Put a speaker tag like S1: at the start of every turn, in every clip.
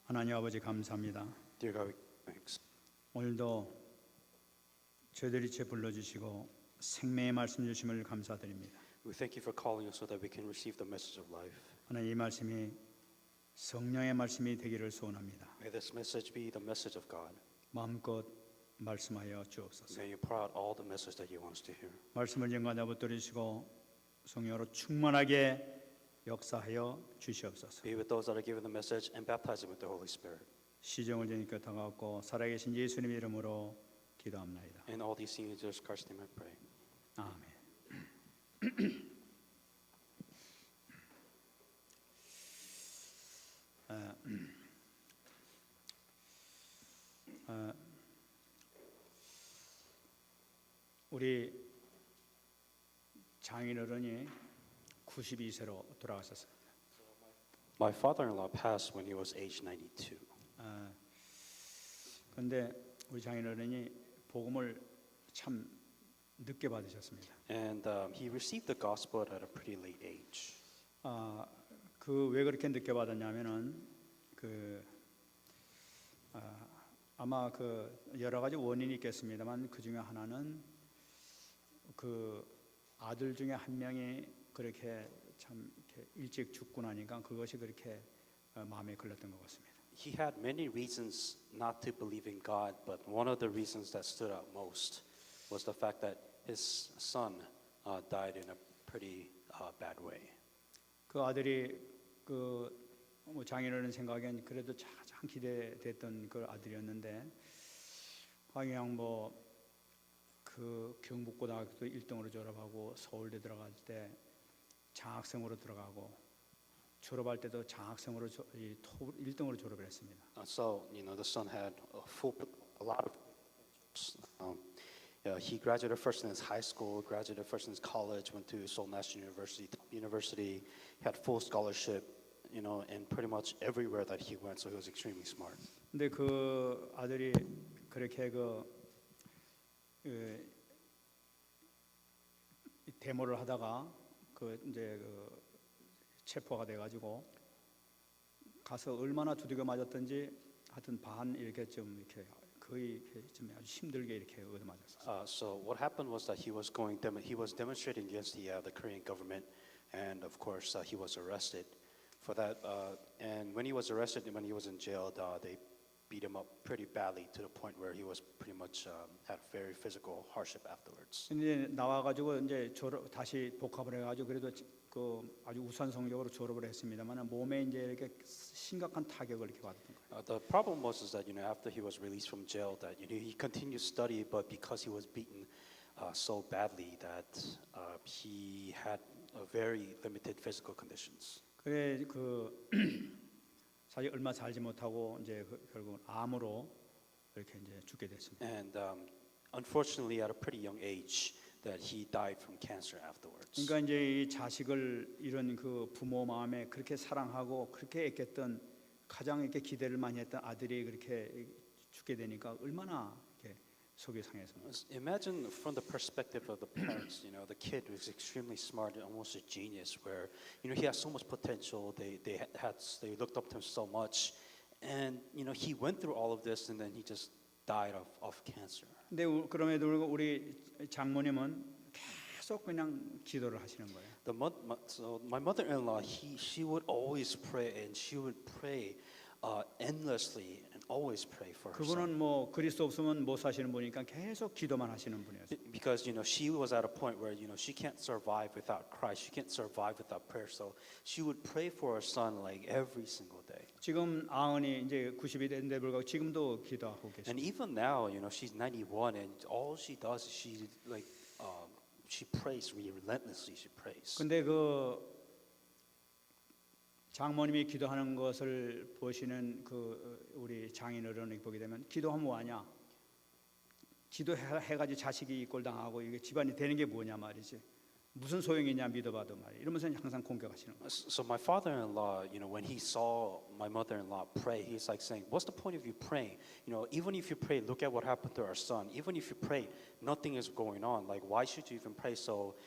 S1: 하나님 아버지 감사합니다.
S2: Dear God, thanks.
S1: 오늘도 저희들이 제 불러주시고 생명의 말씀 주심을 감사드립니다.
S2: We thank you for calling us so that we can receive the message of life.
S1: 하나님 이 말씀이 성령의 말씀이 되기를 소원합니다.
S2: May this message be the message of God.
S1: 마음껏 말씀하여 주옵소서.
S2: May you pour out all the message that you want us to hear.
S1: 말씀을 영광에 붙들으시고 성령으로 충만하게 역사하여 주시옵소서.
S2: Be with those that are given the message and baptize them with the Holy Spirit.
S1: 시정을 주님께 다가왔고 살아계신 예수님 이름으로 기도합나이다.
S2: In all these things, in Jesus Christ's name I pray.
S1: 아멘. 우리 장인어른이 92세로 돌아가셨습니다.
S2: My father-in-law passed when he was age 92.
S1: 그런데 우리 장인어른이 복음을 참 늦게 받으셨습니다.
S2: And he received the gospel at a pretty late age.
S1: 그 왜 그렇게 늦게 받았냐면은 아마 그 여러 가지 원인이 있겠습니다만 그 중에 하나는 그 아들 중에 한 명이 그렇게 참 이렇게 일찍 죽고 나니까 그것이 그렇게 마음에 걸렸던 것 같습니다.
S2: He had many reasons not to believe in God, but one of the reasons that stood out most was the fact that his son died in a pretty bad way.
S1: 그 아들이 뭐 장인어른 생각엔 그래도 가장 기대됐던 그 아들이었는데 그냥 뭐 그 경북고등학교 1등으로 졸업하고 서울대 들어갈 때 장학생으로 들어가고 졸업할 때도 장학생으로 1등으로 졸업을 했습니다.
S2: So the son had a lot of. He graduated first in his high school, graduated first in his college, went to Seoul National University, top university, had full scholarship, and pretty much everywhere that he went. So he was extremely smart.
S1: 근데 그 아들이 그렇게 데모를 하다가 이제 체포가 돼가지고 가서 얼마나 두들겨 맞았던지 하여튼 반 이렇게 좀 이렇게 거의 좀 아주 힘들게 이렇게 얻어맞았어요.
S2: So what happened was that he was demonstrating against the Korean government, and of course he was arrested for that. And when he was arrested, when he was in jail, they beat him up pretty badly to the point where he was pretty much had very physical hardship afterwards.
S1: 이제 나와가지고 이제 다시 복학을 해가지고 그래도 그 아주 우수한 성적으로 졸업을 했습니다만 몸에 이제 이렇게 심각한 타격을 이렇게 받았던 거예요.
S2: The problem was that after he was released from jail, that he continued to study, but because he was beaten so badly that he had very limited physical conditions.
S1: 그래 사실 얼마 살지 못하고 이제 결국 암으로 이렇게 이제 죽게 됐습니다.
S2: And unfortunately, at a pretty young age, that he died from cancer afterwards.
S1: 그러니까 이제 이 자식을 이런 그 부모 마음에 그렇게 사랑하고 그렇게 애꿜던 가장 이렇게 기대를 많이 했던 아들이 그렇게 죽게 되니까 얼마나 이렇게 속이 상했습니까?
S2: Imagine from the perspective of the parents, the kid was extremely smart and almost a genius where, he had so much potential. They looked up to him so much. And, he went through all of this and then he just died of cancer.
S1: 근데 그럼에도 불구하고 우리 장모님은 계속 그냥 기도를 하시는 거예요.
S2: So my mother-in-law, she would always pray and she would pray endlessly and always pray for her son.
S1: 그분은 뭐 그리스도 없으면 못 사시는 분이니까 계속 기도만 하시는 분이었어요.
S2: Because she was at a point where she can't survive without Christ. She can't survive without prayer. So she would pray for her son like every single day.
S1: 지금 아흔이 이제 90이 됐는데 불구하고 지금도 기도하고 계십니다.
S2: And even now, she's 91, and all she does is she prays relentlessly. She prays.
S1: 근데 그 장모님이 기도하는 것을 보시는 그 우리 장인어른이 보게 되면 기도하면 뭐하냐? 기도해가지고 자식이 꼴 당하고 이게 집안이 되는 게 뭐냐 말이지. 무슨 소용이냐 믿어봐도 말이에요. 이러면서 항상 공격하시는 거예요.
S2: So my father-in-law, when he saw my mother-in-law pray, he's like saying, "What's the point of you praying? Even if you pray, look at what happened to our son. Even if you pray, nothing is going on. Like, why should you even pray?" So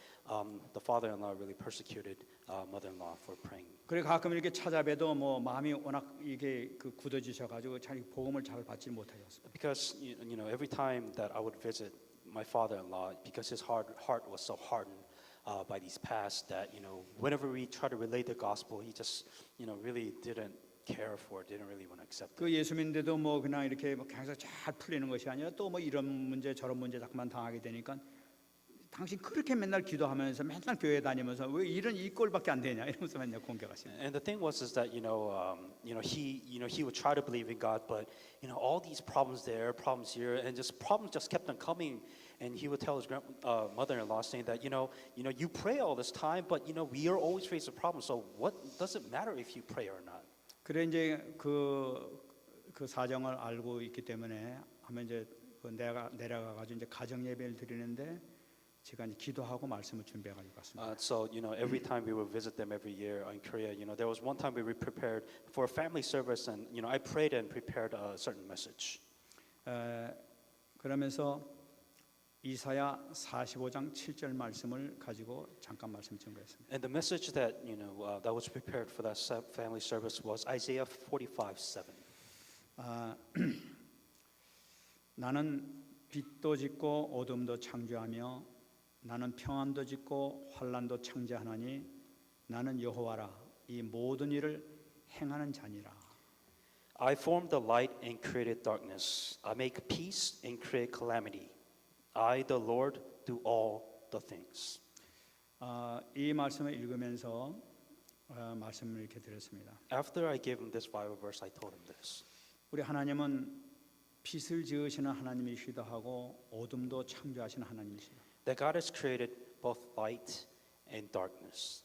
S2: the father-in-law really persecuted mother-in-law for praying.
S1: 그래 가끔 이렇게 찾아뵈도 뭐 마음이 워낙 이게 그 굳어지셔가지고 잘 복음을 잘 받지 못하셨어요.
S2: Because every time that I would visit my father-in-law, because his heart was so hardened by these past, that whenever we try to relate the gospel, he just really didn't care for it, didn't really want to accept it.
S1: 그 예수 믿는데도 뭐 그냥 이렇게 뭐 계속 잘 풀리는 것이 아니라 또 뭐 이런 문제 저런 문제 자꾸만 당하게 되니까 당신 그렇게 맨날 기도하면서 맨날 교회 다니면서 왜 이런 이 꼴밖에 안 되냐 이러면서 맨날 공격하시는.
S2: And the thing was is that he would try to believe in God, but all these problems there, problems here, and just problems just kept on coming. And he would tell his mother-in-law saying that you pray all this time, but we are always facing problems. So what does it matter if you pray or not?
S1: 그래 이제 그 사정을 알고 있기 때문에 하면 이제 내려가 가지고 이제 가정 예배를 드리는데 제가 이제 기도하고 말씀을 준비해 가지고 갔습니다.
S2: So every time we would visit them every year in Korea, there was one time we prepared for a family service, and I prayed and prepared a certain message.
S1: 그러면서 이사야 45장 7절 말씀을 가지고 잠깐 말씀 전했습니다.
S2: And the message that that was prepared for that family service was Isaiah 45:7.
S1: 나는 빛도 짓고 어둠도 창조하며 나는 평안도 짓고 환난도 창조하나니 나는 여호와라 이 모든 일을 행하는 자니라.
S2: I formed the light and created darkness. I make peace and create calamity. I, the Lord, do all the things.
S1: 이 말씀을 읽으면서 말씀을 이렇게 드렸습니다.
S2: After I gave him this Bible verse, I told him this.
S1: 우리 하나님은 빛을 지으시는 하나님이시기도 하고 어둠도 창조하시는 하나님이시다.
S2: That God has created both light and darkness.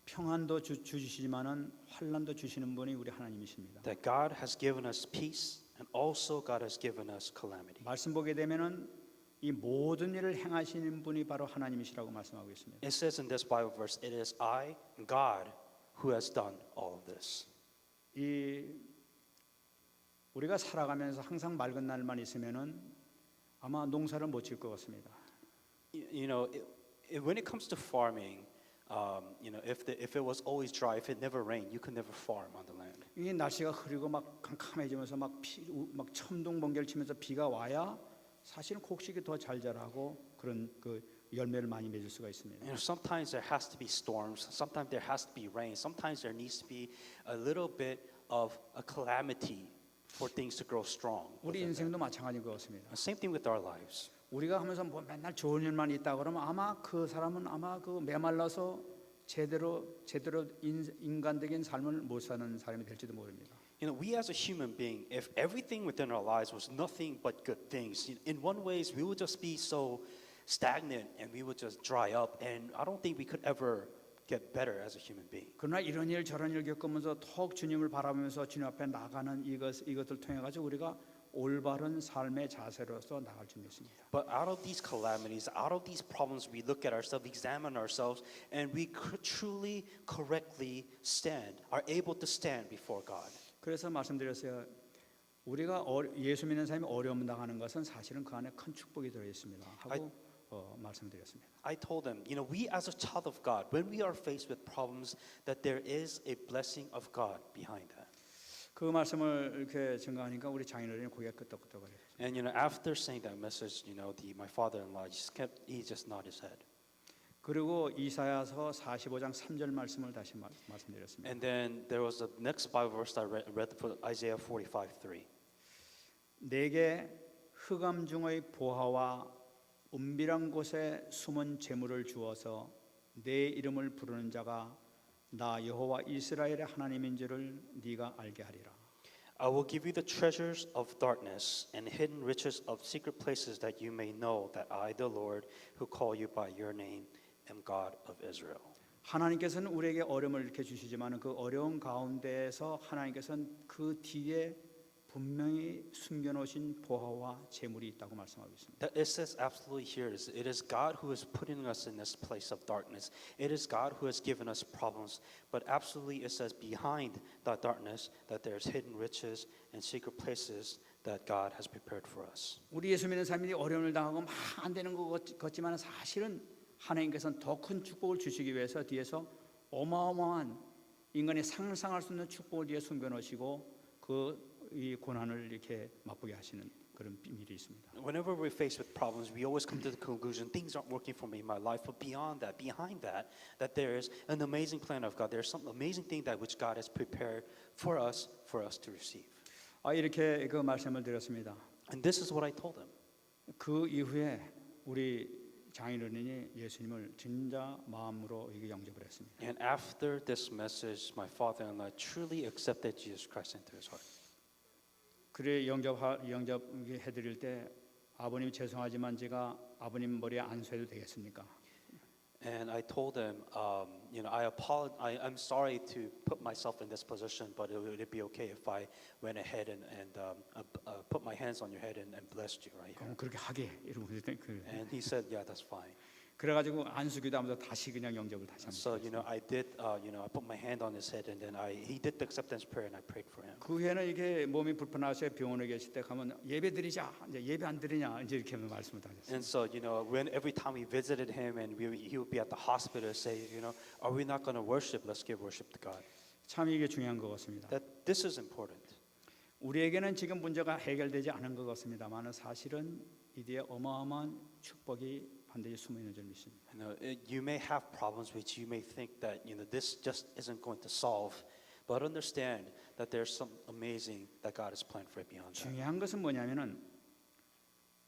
S1: 평안도 주시지만은 환난도 주시는 분이 우리 하나님이십니다.
S2: That God has given us peace and also God has given us calamity.
S1: 말씀 보게 되면은 이 모든 일을 행하시는 분이 바로 하나님이시라고 말씀하고 있습니다.
S2: It says in this Bible verse, it is I, God, who has done all of this.
S1: 이 우리가 살아가면서 항상 맑은 날만 있으면은 아마 농사를 못 지을 것 같습니다.
S2: When it comes to farming, if it was always dry, if it never rained, you could never farm on the land.
S1: 이 날씨가 흐리고 막 캄캄해지면서 막 천둥 번개를 치면서 비가 와야 사실은 곡식이 더 잘 자라고 그런 그 열매를 많이 맺을 수가 있습니다.
S2: Sometimes there has to be storms. Sometimes there has to be rain. Sometimes there needs to be a little bit of a calamity for things to grow strong.
S1: 우리 인생도 마찬가지인 것 같습니다.
S2: Same thing with our lives.
S1: 우리가 하면서 뭐 맨날 좋은 일만 있다 그러면 아마 그 사람은 아마 그 메말라서 제대로 인간적인 삶을 못 사는 사람이 될지도 모릅니다.
S2: We as a human being, if everything within our lives was nothing but good things, in one ways we would just be so stagnant and we would just dry up, and I don't think we could ever get better as a human being.
S1: 그러나 이런 일 저런 일 겪으면서 턱 주님을 바라보면서 주님 앞에 나가는 이것을 통해 가지고 우리가 올바른 삶의 자세로서 나갈 줄 믿습니다.
S2: But out of these calamities, out of these problems, we look at ourselves, examine ourselves, and we truly, correctly are able to stand before God.
S1: 그래서 말씀드렸어요. 우리가 예수 믿는 사람이 어려움 당하는 것은 사실은 그 안에 큰 축복이 들어 있습니다. 하고 말씀드렸습니다.
S2: I told them, we as a child of God, when we are faced with problems, that there is a blessing of God behind that.
S1: 그 말씀을 이렇게 증거하니까 우리 장인어른이 고개가 끄덕끄덕거려요.
S2: And after saying that message, my father-in-law he just nodded his head.
S1: 그리고 이사야서 45장 3절 말씀을 다시 말씀드렸습니다.
S2: And then there was the next Bible verse I read for Isaiah 45:3.
S1: 내게 흑암 중의 보화와 은밀한 곳에 숨은 재물을 주어서 내 이름을 부르는 자가 나 여호와 이스라엘의 하나님인 줄을 네가 알게 하리라.
S2: I will give you the treasures of darkness and hidden riches of secret places that you may know that I, the Lord, who call you by your name, am God of Israel.
S1: 하나님께서는 우리에게 어려움을 이렇게 주시지만 그 어려운 가운데에서 하나님께서는 그 뒤에 분명히 숨겨놓으신 보화와 재물이 있다고 말씀하고 있습니다.
S2: That it says absolutely here is it is God who is putting us in this place of darkness. It is God who has given us problems. But absolutely it says behind that darkness that there's hidden riches and secret places that God has prepared for us.
S1: 우리 예수 믿는 사람들이 어려움을 당하고 막 안 되는 것 같지만 사실은 하나님께서는 더 큰 축복을 주시기 위해서 뒤에서 어마어마한 인간이 상상할 수 없는 축복을 뒤에 숨겨놓으시고 이 고난을 이렇게 맛보게 하시는 그런 비밀이 있습니다.
S2: Whenever we're faced with problems, we always come to the conclusion things aren't working for me in my life. But beyond that, behind that, that there is an amazing plan of God. There's some amazing thing that which God has prepared for us to receive.
S1: 이렇게 그 말씀을 드렸습니다.
S2: And this is what I told them.
S1: 그 이후에 우리 장인어른이 예수님을 진짜 마음으로 이게 영접을 했습니다.
S2: And after this message, my father-in-law truly accepted Jesus Christ into his heart.
S1: 그래 영접해드릴 때 아버님 죄송하지만 제가 아버님 머리에 안수해도 되겠습니까?
S2: And I told him, I'm sorry to put myself in this position, but would it be okay if I went ahead and put my hands on your head and blessed you right here?
S1: 그럼 그렇게 하게 이러고
S2: And he said, yeah, that's fine.
S1: 그래가지고 안수기도하면서 다시 그냥 영접을 다시 합니다.
S2: So I put my hand on his head, and then he did the acceptance prayer, and I prayed for him.
S1: 그 후에는 이게 몸이 불편하셔 병원에 계실 때 가면 예배 드리자 이제 예배 안 드리냐 이제 이렇게 말씀을 하셨어요.
S2: And so when every time we visited him, and he would be at the hospital, say, are we not going to worship? Let's give worship to God.
S1: 참 이게 중요한 것 같습니다.
S2: That this is important.
S1: 우리에게는 지금 문제가 해결되지 않은 것 같습니다만 사실은 이 뒤에 어마어마한 축복이 반드시 숨어 있는 줄 믿습니다.
S2: You may have problems which you may think that this just isn't going to solve, but understand that there's some amazing that God has planned for it beyond that.
S1: 중요한 것은 뭐냐면은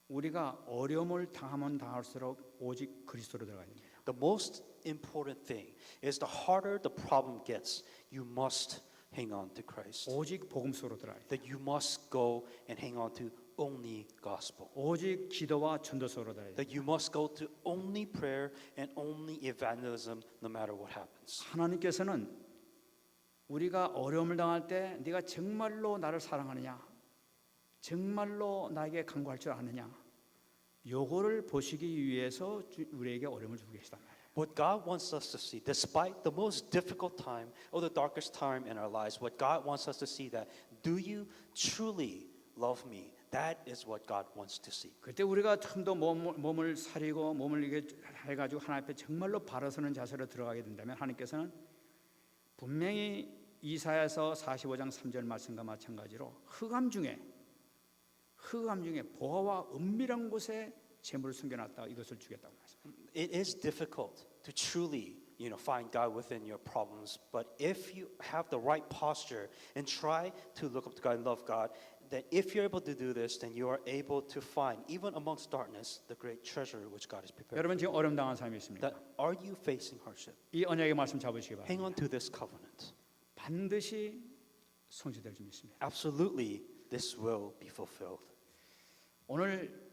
S1: 우리가 어려움을 당하면 당할수록 오직 그리스도로 들어가야 됩니다.
S2: The most important thing is the harder the problem gets, you must hang on to Christ.
S1: 오직 복음 속으로 들어가야 돼요.
S2: That you must go and hang on to only gospel.
S1: 오직 기도와 전도 속으로 들어가야 돼요.
S2: That you must go to only prayer and only evangelism no matter what happens.
S1: 하나님께서는 우리가 어려움을 당할 때 네가 정말로 나를 사랑하느냐 정말로 나에게 간구할 줄 아느냐 요거를 보시기 위해서 우리에게 어려움을 주고 계시단 말이에요.
S2: What God wants us to see, despite the most difficult time or the darkest time in our lives, what God wants us to see that, do you truly love me? That is what God wants to see.
S1: 그때 우리가 좀 더 몸을 사리고 몸을 이게 해가지고 하나님 앞에 정말로 바로 서는 자세로 들어가게 된다면 하나님께서는 분명히 이사야서 45장 3절 말씀과 마찬가지로 흑암 중에 보화와 은밀한 곳에 재물을 숨겨놨다 이것을 주겠다고 말씀합니다.
S2: It is difficult to truly, find God within your problems, but if you have the right posture and try to look up to God and love God, that if you're able to do this, then you are able to find, even amongst darkness, the great treasure which God has prepared.
S1: 여러분 지금 어려움 당한 사람이 있습니까?
S2: That are you facing hardship?
S1: 이 언약의 말씀 잡으시기
S2: Hang
S1: 바랍니다.
S2: on to this covenant.
S1: 반드시 성취될 줄 믿습니다.
S2: Absolutely, this will be fulfilled.
S1: 오늘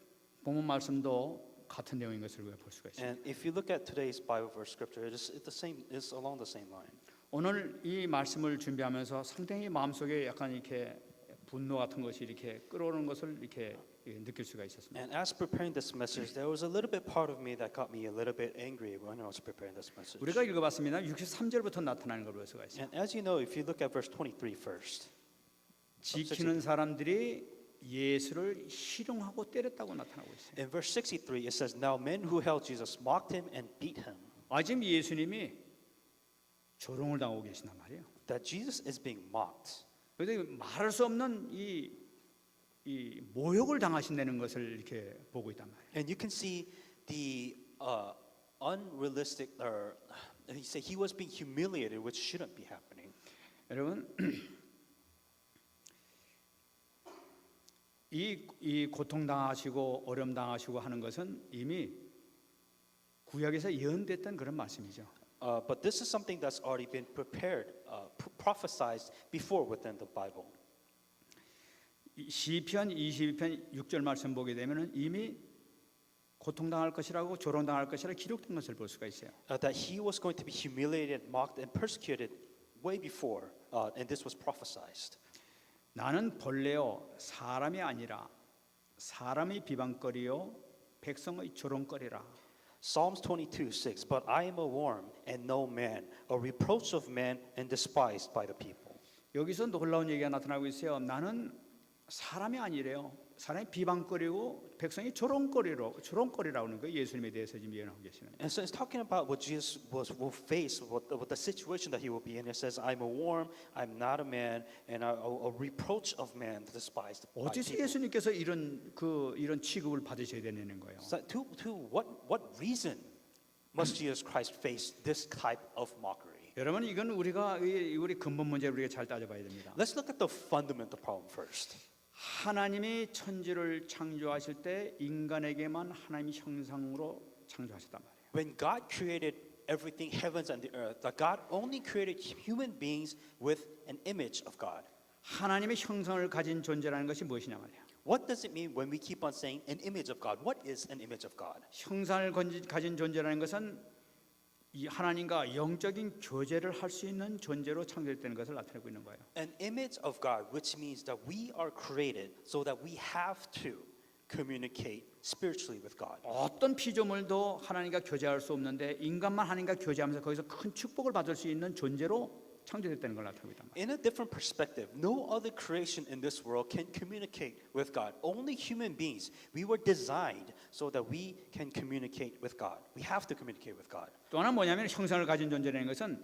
S1: 본문 말씀도 같은 내용인 것을 우리가 볼 수가 있습니다.
S2: And if you look at today's Bible verse scripture, it's along the same line.
S1: 오늘 이 말씀을 준비하면서 상당히 마음속에 약간 이렇게 분노 같은 것이 이렇게 끌어오는 것을 이렇게 느낄 수가 있었습니다.
S2: And as preparing this message, there was a little bit part of me that got me a little bit angry when I was preparing this message.
S1: 우리가 읽어봤습니다. 63절부터 나타나는 걸 볼 수가 있어요.
S2: And as you know, if you look at verse 23 first,
S1: 지키는 사람들이 예수를 희롱하고 때렸다고 나타나고 있어요.
S2: in verse 63, it says, Now men who held Jesus mocked him and beat him.
S1: 지금 예수님이 조롱을 당하고 계신단 말이에요.
S2: That Jesus is being mocked.
S1: 그래서 말할 수 없는 이 모욕을 당하신다는 것을 이렇게 보고 있단 말이에요.
S2: And you can see the unrealistic, or he was being humiliated, which shouldn't be happening.
S1: 여러분, 이 고통 당하시고 어려움 당하시고 하는 것은 이미 구약에서 예언됐던 그런 말씀이죠.
S2: But this is something that's already been prepared, prophesied before within the Bible.
S1: 시편 22편 6절 말씀 보게 되면은 이미 고통당할 것이라고 조롱당할 것이라 기록된 것을 볼 수가 있어요.
S2: That he was going to be humiliated, mocked, and persecuted way before, and this was prophesied.
S1: 나는 본래요 사람이 아니라 사람의 비방거리요 백성의 조롱거리라.
S2: Psalms 22:6. But I am a worm and no man, a reproach of men and despised by the people.
S1: 여기서 놀라운 얘기가 나타나고 있어요. 나는 사람이 아니래요. 사람이 비방거리고 백성이 조롱거리라고 하는 거예요. 예수님에 대해서 지금 예언하고 계시는.
S2: And so it's talking about what Jesus will face, what the situation that he will be in. It says, I'm a worm, I'm not a man, and a reproach of man despised by
S1: 어디서
S2: people.
S1: 예수님께서 이런 취급을 받으셔야 되는 거예요?
S2: So to what reason must Jesus Christ face this type of mockery?
S1: 여러분 이건 우리 근본 문제를 우리가 잘 따져봐야 됩니다.
S2: Let's look at the fundamental problem first.
S1: 하나님이 천지를 창조하실 때 인간에게만 하나님의 형상으로 창조하셨단 말이에요.
S2: When God created everything, heavens and the earth, that God only created human beings with an image of God.
S1: 하나님의 형상을 가진 존재라는 것이 무엇이냐 말이에요.
S2: What does it mean when we keep on saying an image of God? What is an image of God?
S1: 형상을 가진 존재라는 것은 이 하나님과 영적인 교제를 할 수 있는 존재로 창조됐다는 것을 나타내고 있는 거예요.
S2: An image of God, which means that we are created so that we have to communicate spiritually with God.
S1: 어떤 피조물도 하나님과 교제할 수 없는데 인간만 하나님과 교제하면서 거기서 큰 축복을 받을 수 있는 존재로 창조됐다는 걸 나타내고 있단 말이에요.
S2: In a different perspective, no other creation in this world can communicate with God. Only human beings. We were designed so that we can communicate with God. We have to communicate with God.
S1: 또 하나 뭐냐면 형상을 가진 존재라는 것은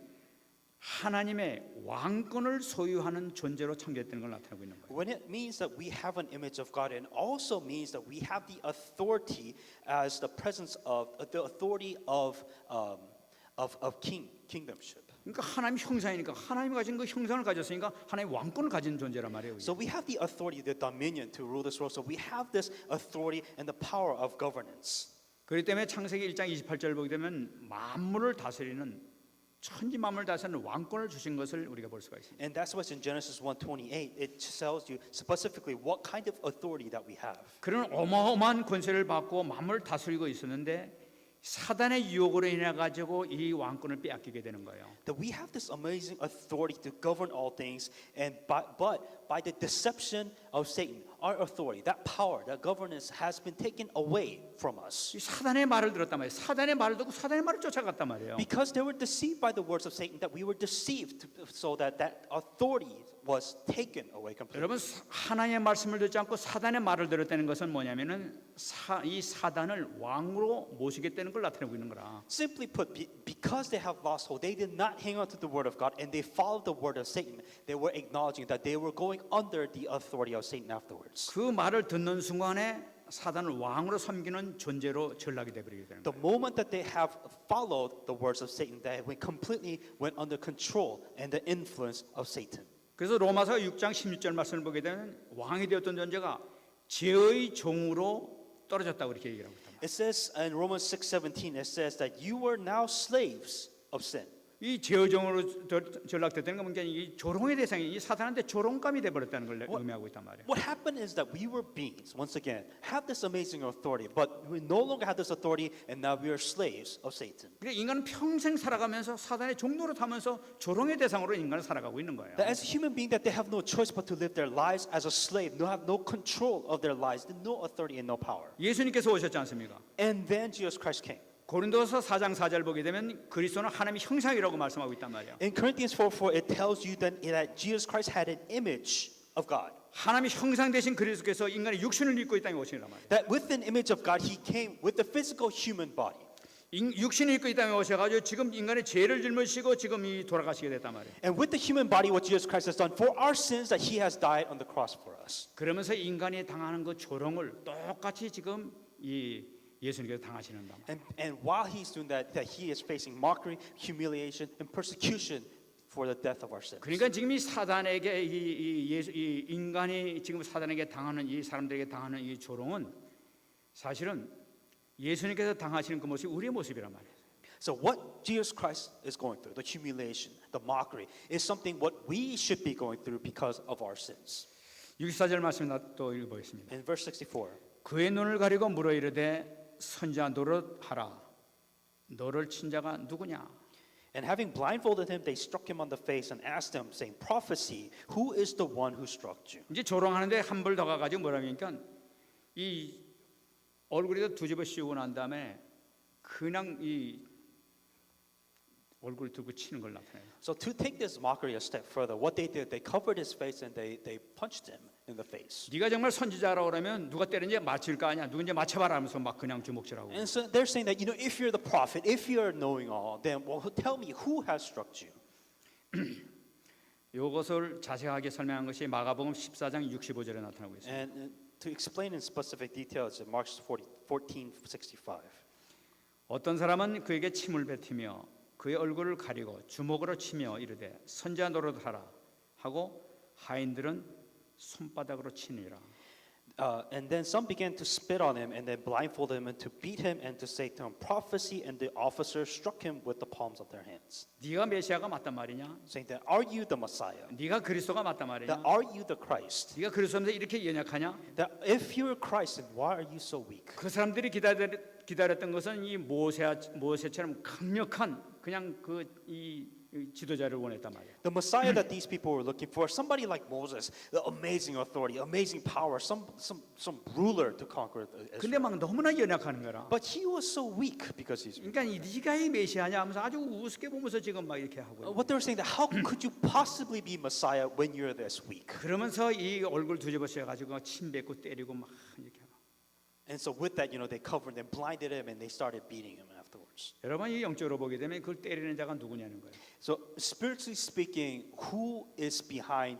S1: 하나님의 왕권을 소유하는 존재로 창조됐다는 걸 나타내고 있는 거예요.
S2: When it means that we have an image of God, it also means that we have the authority as the presence of the authority of kingdomship.
S1: 그러니까 하나님 형상이니까 하나님이 가진 그 형상을 가졌으니까 하나님의 왕권을 가진 존재란 말이에요.
S2: So we have the authority, the dominion to rule this world. So we have this authority and the power of governance.
S1: 그렇기 때문에 창세기 1장 28절 보게 되면 만물을 다스리는 천지 만물을 다스리는 왕권을 주신 것을 우리가 볼 수가 있습니다.
S2: And that's what's in Genesis 1:28. It tells you specifically what kind of authority that we have.
S1: 그런 어마어마한 권세를 받고 만물을 다스리고 있었는데 사단의 유혹으로 인해 가지고 이 왕권을 빼앗기게 되는 거예요.
S2: That we have this amazing authority to govern all things, and but by the deception of Satan, our authority, that power, that governance has been taken away from us.
S1: 이 사단의 말을 들었단 말이에요. 사단의 말을 듣고 사단의 말을 쫓아갔단 말이에요.
S2: Because they were deceived by the words of Satan, that we were deceived so that authority was taken away completely.
S1: 여러분 하나님의 말씀을 듣지 않고 사단의 말을 들었다는 것은 뭐냐면은 이 사단을 왕으로 모시겠다는 걸 나타내고 있는 거라.
S2: Simply put, because they have lost hope, they did not hang on to the word of God and they followed the word of Satan. They were acknowledging that they were going under the authority of Satan afterwards.
S1: 그 말을 듣는 순간에 사단을 왕으로 섬기는 존재로 전락이 되버리게 되는
S2: The
S1: 거예요.
S2: moment that they have followed the words of Satan, they completely went under control and the influence of Satan.
S1: 그래서 로마서 6장 16절 말씀을 보게 되면 왕이 되었던 존재가 죄의 종으로 떨어졌다고 이렇게 얘기를 하고 있습니다.
S2: It says in Romans 6:17, it says that you are now slaves of sin.
S1: 이 죄의 종으로 전락됐다는 건 뭔가 이 조롱의 대상이 이 사단한테 조롱감이 돼버렸다는 걸 의미하고 있단 말이에요.
S2: What happened is that we were beings, once again, have this amazing authority, but we no longer have this authority, and now we are slaves of Satan.
S1: 그러니까 인간은 평생 살아가면서 사단의 종로로 타면서 조롱의 대상으로 인간은 살아가고 있는 거예요.
S2: That as a human being, that they have no choice but to live their lives as a slave, have no control of their lives, no authority and no power.
S1: 예수님께서 오셨지 않습니까?
S2: And then Jesus Christ came.
S1: 고린도서 4장 4절 보게 되면 그리스도는 하나님의 형상이라고 말씀하고 있단 말이에요.
S2: In Corinthians 4:4, it tells you that Jesus Christ had an image of God.
S1: 하나님의 형상 되신 그리스도께서 인간의 육신을 입고 이 땅에 오시란 말이에요.
S2: That with an image of God, He came with the physical human body.
S1: 육신을 입고 이 땅에 오셔가지고 지금 인간의 죄를 짊어지고 지금 이 돌아가시게 됐단 말이에요.
S2: And with the human body, what Jesus Christ has done for our sins, that He has died on the cross for us.
S1: 그러면서 인간이 당하는 그 조롱을 똑같이 지금 이 예수님께서 당하시는 다.
S2: And while He's doing that, that He is facing mockery, humiliation, and persecution for the death of our sins.
S1: 그러니까 지금 이 사단에게 이 인간이 지금 사단에게 당하는 이 사람들에게 당하는 이 조롱은 사실은 예수님께서 당하시는 그 모습이 우리의 모습이란 말이에요.
S2: So what Jesus Christ is going through, the humiliation, the mockery, is something what we should be going through because of our sins. 64절
S1: 말씀 또 읽어보겠습니다.
S2: In verse 64,
S1: 그의 눈을 가리고 물어 이르되 선지자 노릇하라. 너를 친 자가 누구냐?
S2: And having blindfolded him, they struck him on the face and asked him, saying, "Prophecy, who is the one who struck you?"
S1: 이제 조롱하는데 한 벌 더 가가지고 뭐라니까 이 얼굴에다 두집어 씌우고 난 다음에 그냥 이 얼굴 들고 치는 걸 나타내요.
S2: So to take this mockery a step further, what they did, they covered his face and they punched him in the face.
S1: 네가 정말 선지자라고 그러면 누가 때리는지 맞힐 거 아니야. 누군지 맞춰봐라 하면서 막 그냥 주먹질하고.
S2: And so they're saying that, if you're the prophet, if you're knowing all, then well, tell me who has struck you.
S1: 이것을 자세하게 설명한 것이 마가복음 14장 65절에 나타나고 있습니다.
S2: And to explain in specific details in Mark 14:65.
S1: 어떤 사람은 그에게 침을 뱉으며 그의 얼굴을 가리고 주먹으로 치며 이르되 선지자 노릇하라 하고 하인들은 손바닥으로 치니라.
S2: And then some began to spit on him and then blindfold him and to beat him and to say to him prophecy, and the officers struck him with the palms of their hands,
S1: 네가 메시아가 맞단 말이냐?
S2: saying that, "Are you the Messiah?
S1: 네가 그리스도가 맞단
S2: That
S1: 말이냐?
S2: are you the Christ?
S1: 네가 그리스도인데 이렇게 연약하냐?
S2: That if you're Christ, then why are you so weak?"
S1: 그 사람들이 기다렸던 것은 이 모세처럼 강력한 그냥 이 지도자를 원했단 말이야.
S2: The Messiah that these people were looking for, somebody like Moses, the amazing authority, amazing power, some ruler to conquer
S1: 근데
S2: Israel.
S1: 막 너무나 연약하는 거라.
S2: But he was so weak because he's weak.
S1: 그러니까 네가 이 메시아냐 하면서 아주 우습게 보면서 지금 막 이렇게 하고.
S2: What they were saying, that how could you possibly be Messiah when you're this weak?
S1: 그러면서 이 얼굴 뒤집어 씌워가지고 침 뱉고 때리고 막 이렇게 하고.
S2: And so with that, they covered and blinded him and they started beating him afterwards.
S1: 여러분 이 영적으로 보게 되면 그걸 때리는 자가 누구냐는 거예요.
S2: So spiritually speaking, who is behind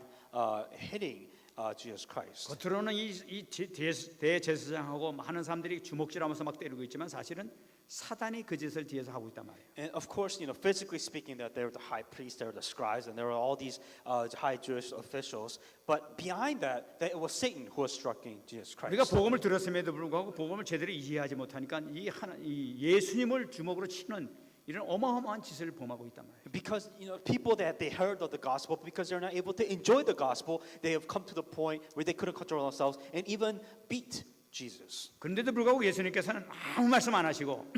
S2: hitting Jesus Christ?
S1: 겉으로는 이 대제사장하고 많은 사람들이 주먹질하면서 막 때리고 있지만 사실은 사단이 그 짓을 뒤에서 하고 있단 말이에요.
S2: And of course, physically speaking, that they were the high priests, they were the scribes, and there were all these high Jewish officials. But behind that it was Satan who was striking Jesus
S1: 우리가
S2: Christ.
S1: 복음을 들었음에도 불구하고 복음을 제대로 이해하지 못하니까 이 예수님을 주먹으로 치는 이런 어마어마한 짓을 범하고 있단 말이에요.
S2: Because people that they heard of the gospel, because they're not able to enjoy the gospel, they have come to the point where they couldn't control themselves and even beat Jesus.
S1: 그런데도 불구하고 예수님께서는 아무 말씀 안 하시고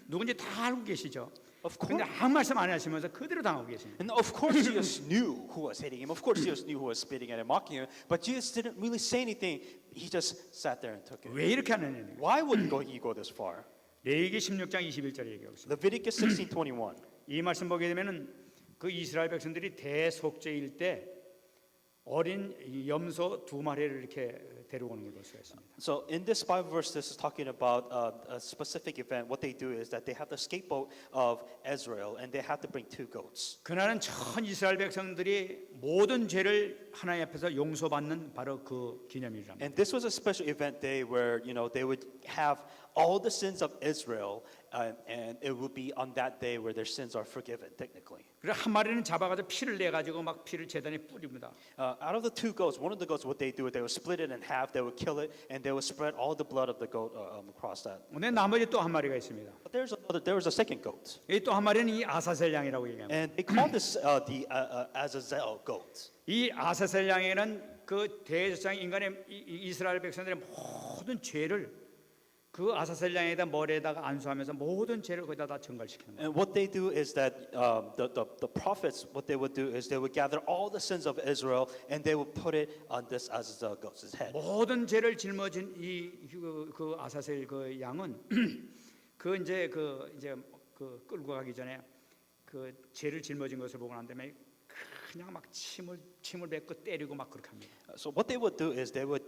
S1: 누군지 다 알고 계시죠.
S2: Of
S1: 그런데
S2: course,
S1: 아무 말씀 안 하시면서 그대로 당하고 계십니다.
S2: and of course Jesus knew who was hitting him. Of course Jesus knew who was spitting at him, mocking him. But Jesus didn't really say anything. He just sat there and took it.
S1: 왜 이렇게 하느냐?
S2: Why would he go this far?
S1: 레위기 16장 21절에 얘기하고 있습니다.
S2: Leviticus 16:21.
S1: 이 말씀 보게 되면은 그 이스라엘 백성들이 대속죄일 때 어린 염소 2마리를 이렇게 데려오는 걸 볼 수가 있습니다.
S2: So in this Bible verse, this is talking about a specific event. What they do is that they have the scapegoat of Israel, and they have to bring 2 goats.
S1: 그날은 전 이스라엘 백성들이 모든 죄를 하나님 앞에서 용서받는 바로 그 기념일이랍니다.
S2: And this was a special event day where they would have all the sins of Israel, and it would be on that day where their sins are forgiven technically.
S1: 그래서 한 마리는 잡아가지고 피를 내 가지고 막 피를 제단에 뿌립니다.
S2: Out of the 2 goats, one of the goats, what they do is they would split it in half, they would kill it, and they would spread all the blood of the goat across that.
S1: 근데 나머지 또 한 마리가 있습니다.
S2: But there was a second goat,
S1: 이 또 한 마리는 이 아사셀 양이라고 얘기합니다.
S2: and they call this the Azazel goat.
S1: 이 아사셀 양에는 그 대제사장 인간의 이스라엘 백성들의 모든 죄를 그 아사셀 양에다 머리에다가 안수하면서 모든 죄를 거기다 다 전갈시키는 거예요.
S2: And what they do is that the prophets, what they would do is they would gather all the sins of Israel and they would put it on this Azazel goat's head.
S1: 모든 죄를 짊어진 그 아사셀 그 양은 그 이제 그 끌고 가기 전에 그 죄를 짊어진 것을 보고 난 다음에 그냥 막 침을 뱉고 때리고 막 그렇게 합니다.
S2: So what they would do is they would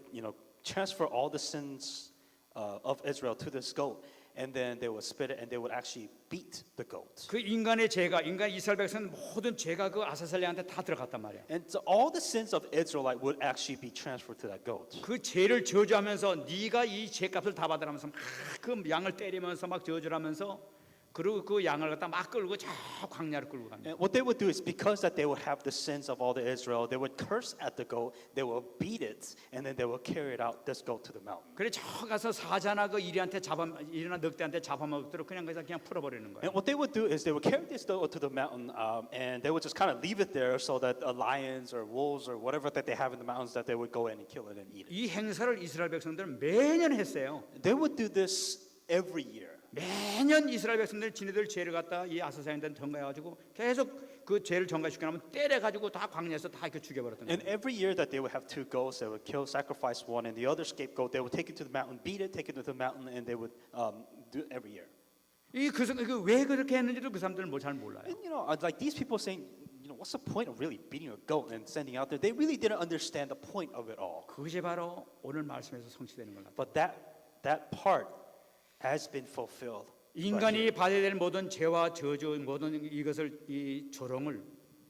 S2: transfer all the sins of Israel to this goat, and then they would spit it and they would actually beat the goat.
S1: 그 인간의 죄가 인간 이스라엘 백성 모든 죄가 그 아사셀 양한테 다 들어갔단 말이야.
S2: And so all the sins of Israelite would actually be transferred to that goat.
S1: 그 죄를 저주하면서 네가 이 죄값을 다 받으라면서 막 그 양을 때리면서 막 저주하면서 그리고 그 양을 갖다 막 끌고 저 광야로 끌고 갑니다.
S2: And what they would do is because that they would have the sins of all the Israel, they would curse at the goat, they would beat it, and then they would carry it out this goat to the mountain.
S1: 그래 저 가서 사자나 그 이리나 늑대한테 잡아먹도록 그냥 풀어버리는 거예요.
S2: And what they would do is they would carry this goat to the mountain, and they would just kind of leave it there so that lions or wolves or whatever that they have in the mountains that they would go in and kill it and eat it.
S1: 이 행사를 이스라엘 백성들은 매년 했어요.
S2: They would do this every year.
S1: 매년 이스라엘 백성들 지네들 죄를 갖다 이 아사사인한테 전가해가지고 계속 그 죄를 전가시켜 나면 때려가지고 다 광야에서 다 이렇게 죽여버렸던
S2: And
S1: 거예요.
S2: every year that they would have two goats, they would kill, sacrifice one, and the other scapegoat, they would take it to the mountain, beat it, take it to the mountain, and they would do it every year.
S1: 왜 그렇게 했는지도 그 사람들은 뭐 잘 몰라요.
S2: And like these people saying, what's the point of really beating a goat and sending out there? They really didn't understand the point of it all.
S1: 그것이 바로 오늘 말씀에서 성취되는 걸 같아요.
S2: But that part has been fulfilled.
S1: 인간이 받아야 될 모든 죄와 저주 모든 이것을 이 조롱을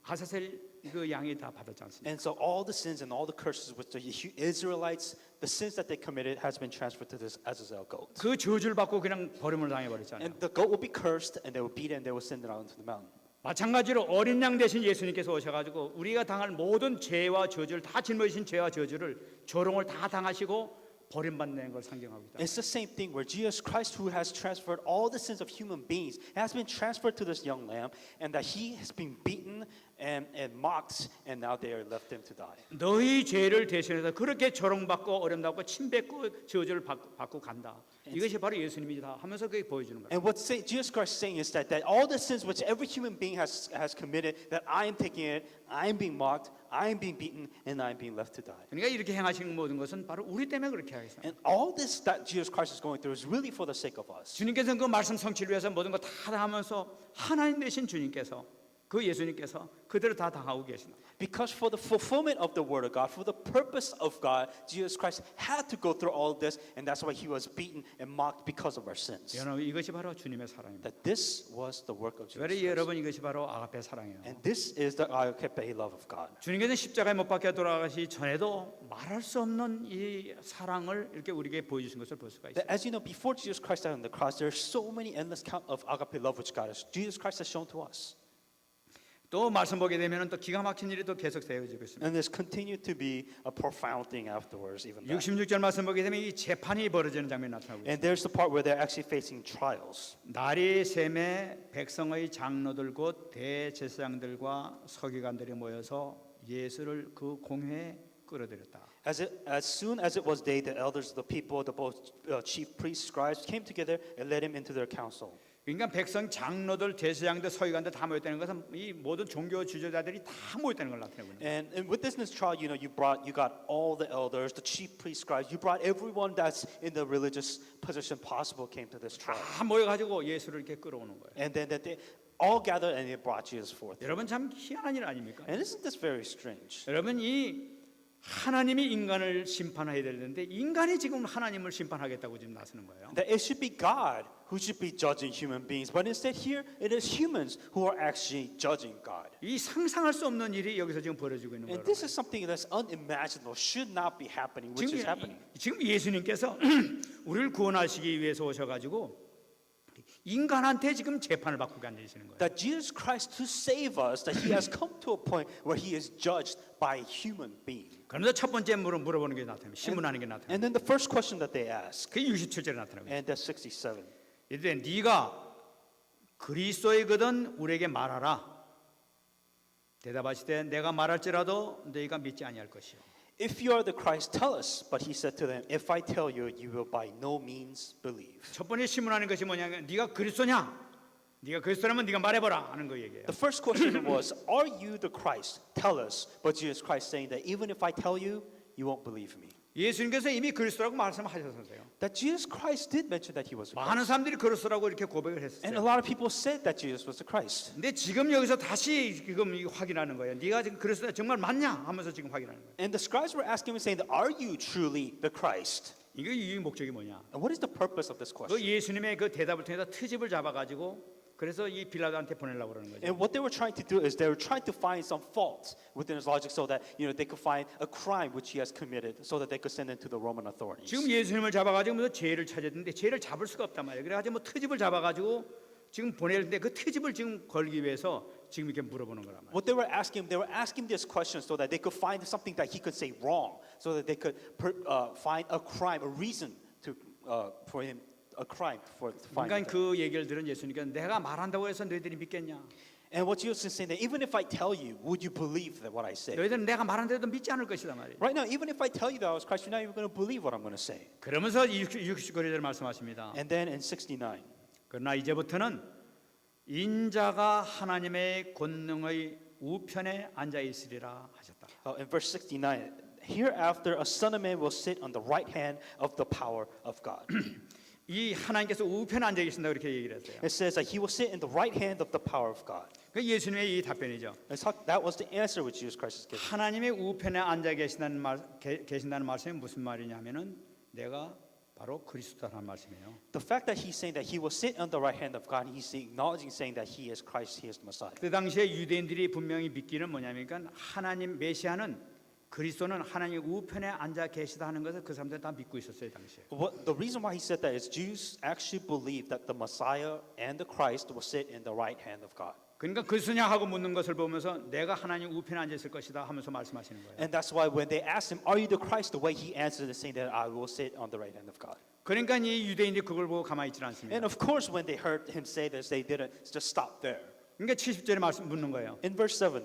S1: 아사셀 그 양이 다 받았지 않습니까?
S2: And so all the sins and all the curses which the Israelites, the sins that they committed has been transferred to this Azazel goat.
S1: 그 저주를 받고 그냥 버림을 당해버렸잖아요.
S2: And the goat will be cursed and they will beat it and they will send it out into the mountain.
S1: 마찬가지로 어린 양 대신 예수님께서 오셔가지고 우리가 당할 모든 죄와 저주를 다 짊어지신 죄와 저주를 조롱을 다 당하시고 버림받는 걸 상징하고 있다.
S2: It's the same thing where Jesus Christ, who has transferred all the sins of human beings, has been transferred to this young lamb, and that he has been beaten and mocked, and now they are left him to die.
S1: 너희 죄를 대신해서 그렇게 조롱받고 어림받고 침뱉고 저주를 받고 간다. 이것이 바로 예수님이다 하면서 그게 보여주는 거예요.
S2: And what Jesus Christ is saying is that all the sins which every human being has committed, that I am taking it, I am being mocked, I am being beaten, and I am being left to die.
S1: 그러니까 이렇게 행하신 모든 것은 바로 우리 때문에 그렇게 하겠어요.
S2: And all this that Jesus Christ is going through is really for the sake of us.
S1: 주님께서는 그 말씀 성취를 위해서 모든 거 다 하면서 하나님 되신 주님께서 그 예수님께서 그대로 다 당하고 계신다.
S2: Because for the fulfillment of the word of God, for the purpose of God, Jesus Christ had to go through all of this, and that's why he was beaten and mocked because of our sins.
S1: 여러분 이것이 바로 주님의 사랑입니다.
S2: That this was the work of Jesus
S1: 그래서
S2: Christ.
S1: 여러분 이것이 바로 아가페 사랑이에요.
S2: And this is the agape love of God.
S1: 주님께서는 십자가에 못 박혀 돌아가시 전에도 말할 수 없는 이 사랑을 이렇게 우리에게 보여주신 것을 볼 수가 있어요.
S2: That as you know, before Jesus Christ died on the cross, there are so many endless count of agape love which Jesus Christ has shown to us.
S1: 또 말씀 보게 되면 또 기가 막힌 일이 또 계속 되어지고 있습니다.
S2: And there's continued to be a profound thing afterwards, even that.
S1: 66절 말씀 보게 되면 이 재판이 벌어지는 장면이 나타나고 있습니다.
S2: And there's the part where they're actually facing trials.
S1: 날이 샘에 백성의 장로들 곧 대제사장들과 서기관들이 모여서 예수를 그 공회에 끌어들였다.
S2: As soon as it was day, the elders of the people, the both chief priests, scribes, came together and led him into their council.
S1: 그러니까 백성 장로들, 제사장들, 서기관들 다 모였다는 것은 이 모든 종교 지도자들이 다 모였다는 걸 나타내고 있는 거예요.
S2: And within this trial, you got all the elders, the chief priests, scribes. You brought everyone that's in the religious position possible came to this trial.
S1: 다 모여가지고 예수를 이렇게 끌어오는 거예요.
S2: And then that they all gathered and they brought Jesus forth.
S1: 여러분 참 희한한 일 아닙니까?
S2: And isn't this very strange?
S1: 여러분 이 하나님이 인간을 심판해야 되는데 인간이 지금 하나님을 심판하겠다고 지금 나서는 거예요.
S2: That it should be God who should be judging human beings, but instead here it is humans who are actually judging God.
S1: 이 상상할 수 없는 일이 여기서 지금 벌어지고 있는
S2: And
S1: 거예요.
S2: this is something that's unimaginable, should not be happening, which is happening.
S1: 지금 예수님께서 우리를 구원하시기 위해서 오셔가지고 인간한테 지금 재판을 받고 앉으시는 거예요.
S2: That Jesus Christ to save us, that He has come to a point where He is judged by a human being.
S1: 그러면서 첫 번째 물어보는 게 나타나요. 신문하는 게 나타나요.
S2: And then the first question that they ask,
S1: 그게 67절에 나타나고 있어요.
S2: and that's 67.
S1: 이때 네가 그리스도이거든 우리에게 말하라. 대답하시되 내가 말할지라도 너희가 믿지 아니할 것이요.
S2: If you are the Christ, tell us. But He said to them, If I tell you, you will by no means believe.
S1: 첫 번째 신문하는 것이 뭐냐면 네가 그리스도냐? 네가 그리스도라면 네가 말해보라 하는 거 얘기예요.
S2: The first question was, Are you the Christ? Tell us. But Jesus Christ saying that even if I tell you, you won't believe me.
S1: 예수님께서 이미 그리스도라고 말씀하셨어요.
S2: That Jesus Christ did mention that He was the Christ.
S1: 많은 사람들이 그리스도라고 이렇게 고백을
S2: And a
S1: 했어요.
S2: lot of people said that Jesus was the Christ.
S1: 근데 지금 여기서 다시 지금 이거 확인하는 거예요. 네가 지금 그리스도 정말 맞냐 하면서 지금 확인하는 거예요.
S2: And the scribes were asking him, saying, Are you truly the Christ?
S1: 이게 이 목적이 뭐냐?
S2: And what is the purpose of this
S1: 그
S2: question?
S1: 예수님의 그 대답을 통해서 트집을 잡아가지고 그래서 이 빌라도한테 보내려고 그러는 거죠.
S2: And what they were trying to do is they were trying to find some fault within his logic so that they could find a crime which he has committed so that they could send him to the Roman authorities.
S1: 지금 예수님을 잡아가지고 무슨 죄를 찾았는데 죄를 잡을 수가 없단 말이에요. 그래가지고 뭐 트집을 잡아가지고 지금 보내는데 그 트집을 지금 걸기 위해서 지금 이렇게 물어보는 거란 말이에요.
S2: What they were asking this question so that they could find something that he could say wrong, so that they could find a crime, a reason to for him. A crime for finding.
S1: 그러니까 그 얘기를 들은 예수님께서 내가 말한다고 해서 너희들이 믿겠냐?
S2: And what Jesus is saying that even if I tell you, would you believe that what I say?
S1: 너희들은 내가 말한데도 믿지 않을 것이다 말이에요.
S2: Right now, even if I tell you that I was Christ, you're not even going to believe what I'm going to say.
S1: 그러면서 69절을 말씀하십니다.
S2: And then in 69,
S1: 그러나 이제부터는 인자가 하나님의 권능의 우편에 앉아 있으리라 하셨다.
S2: In verse 69, hereafter a son of man will sit on the right hand of the power of God.
S1: 이 하나님께서 우편에 앉아 계신다 그렇게 얘기를 했어요.
S2: It says that he will sit in the right hand of the power of God.
S1: 그 예수님의 이 답변이죠.
S2: That was the answer which Jesus Christ is giving.
S1: 하나님의 우편에 앉아 계신다는 말씀이 무슨 말이냐면은 내가 바로 그리스도라는 말씀이에요.
S2: The fact that he's saying that he will sit on the right hand of God, he's acknowledging saying that he is Christ, he is the Messiah.
S1: 그 당시에 유대인들이 분명히 믿기는 뭐냐면 하나님 메시아는 그리스도는 하나님 우편에 앉아 계시다 하는 것을 그 사람들 다 믿고 있었어요 당시에.
S2: The reason why he said that is Jews actually believed that the Messiah and the Christ will sit in the right hand of God.
S1: 그러니까 그리스도냐 하고 묻는 것을 보면서 내가 하나님 우편에 앉아 있을 것이다 하면서 말씀하시는 거예요.
S2: And that's why when they asked him, "Are you the Christ?" the way he answered is saying that I will sit on the right hand of God.
S1: 그러니까 이 유대인들이 그걸 보고 가만히 있지 않습니다.
S2: And of course, when they heard him say this, they didn't just stop there.
S1: 그러니까 70절에 말씀 묻는 거예요.
S2: In verse 70,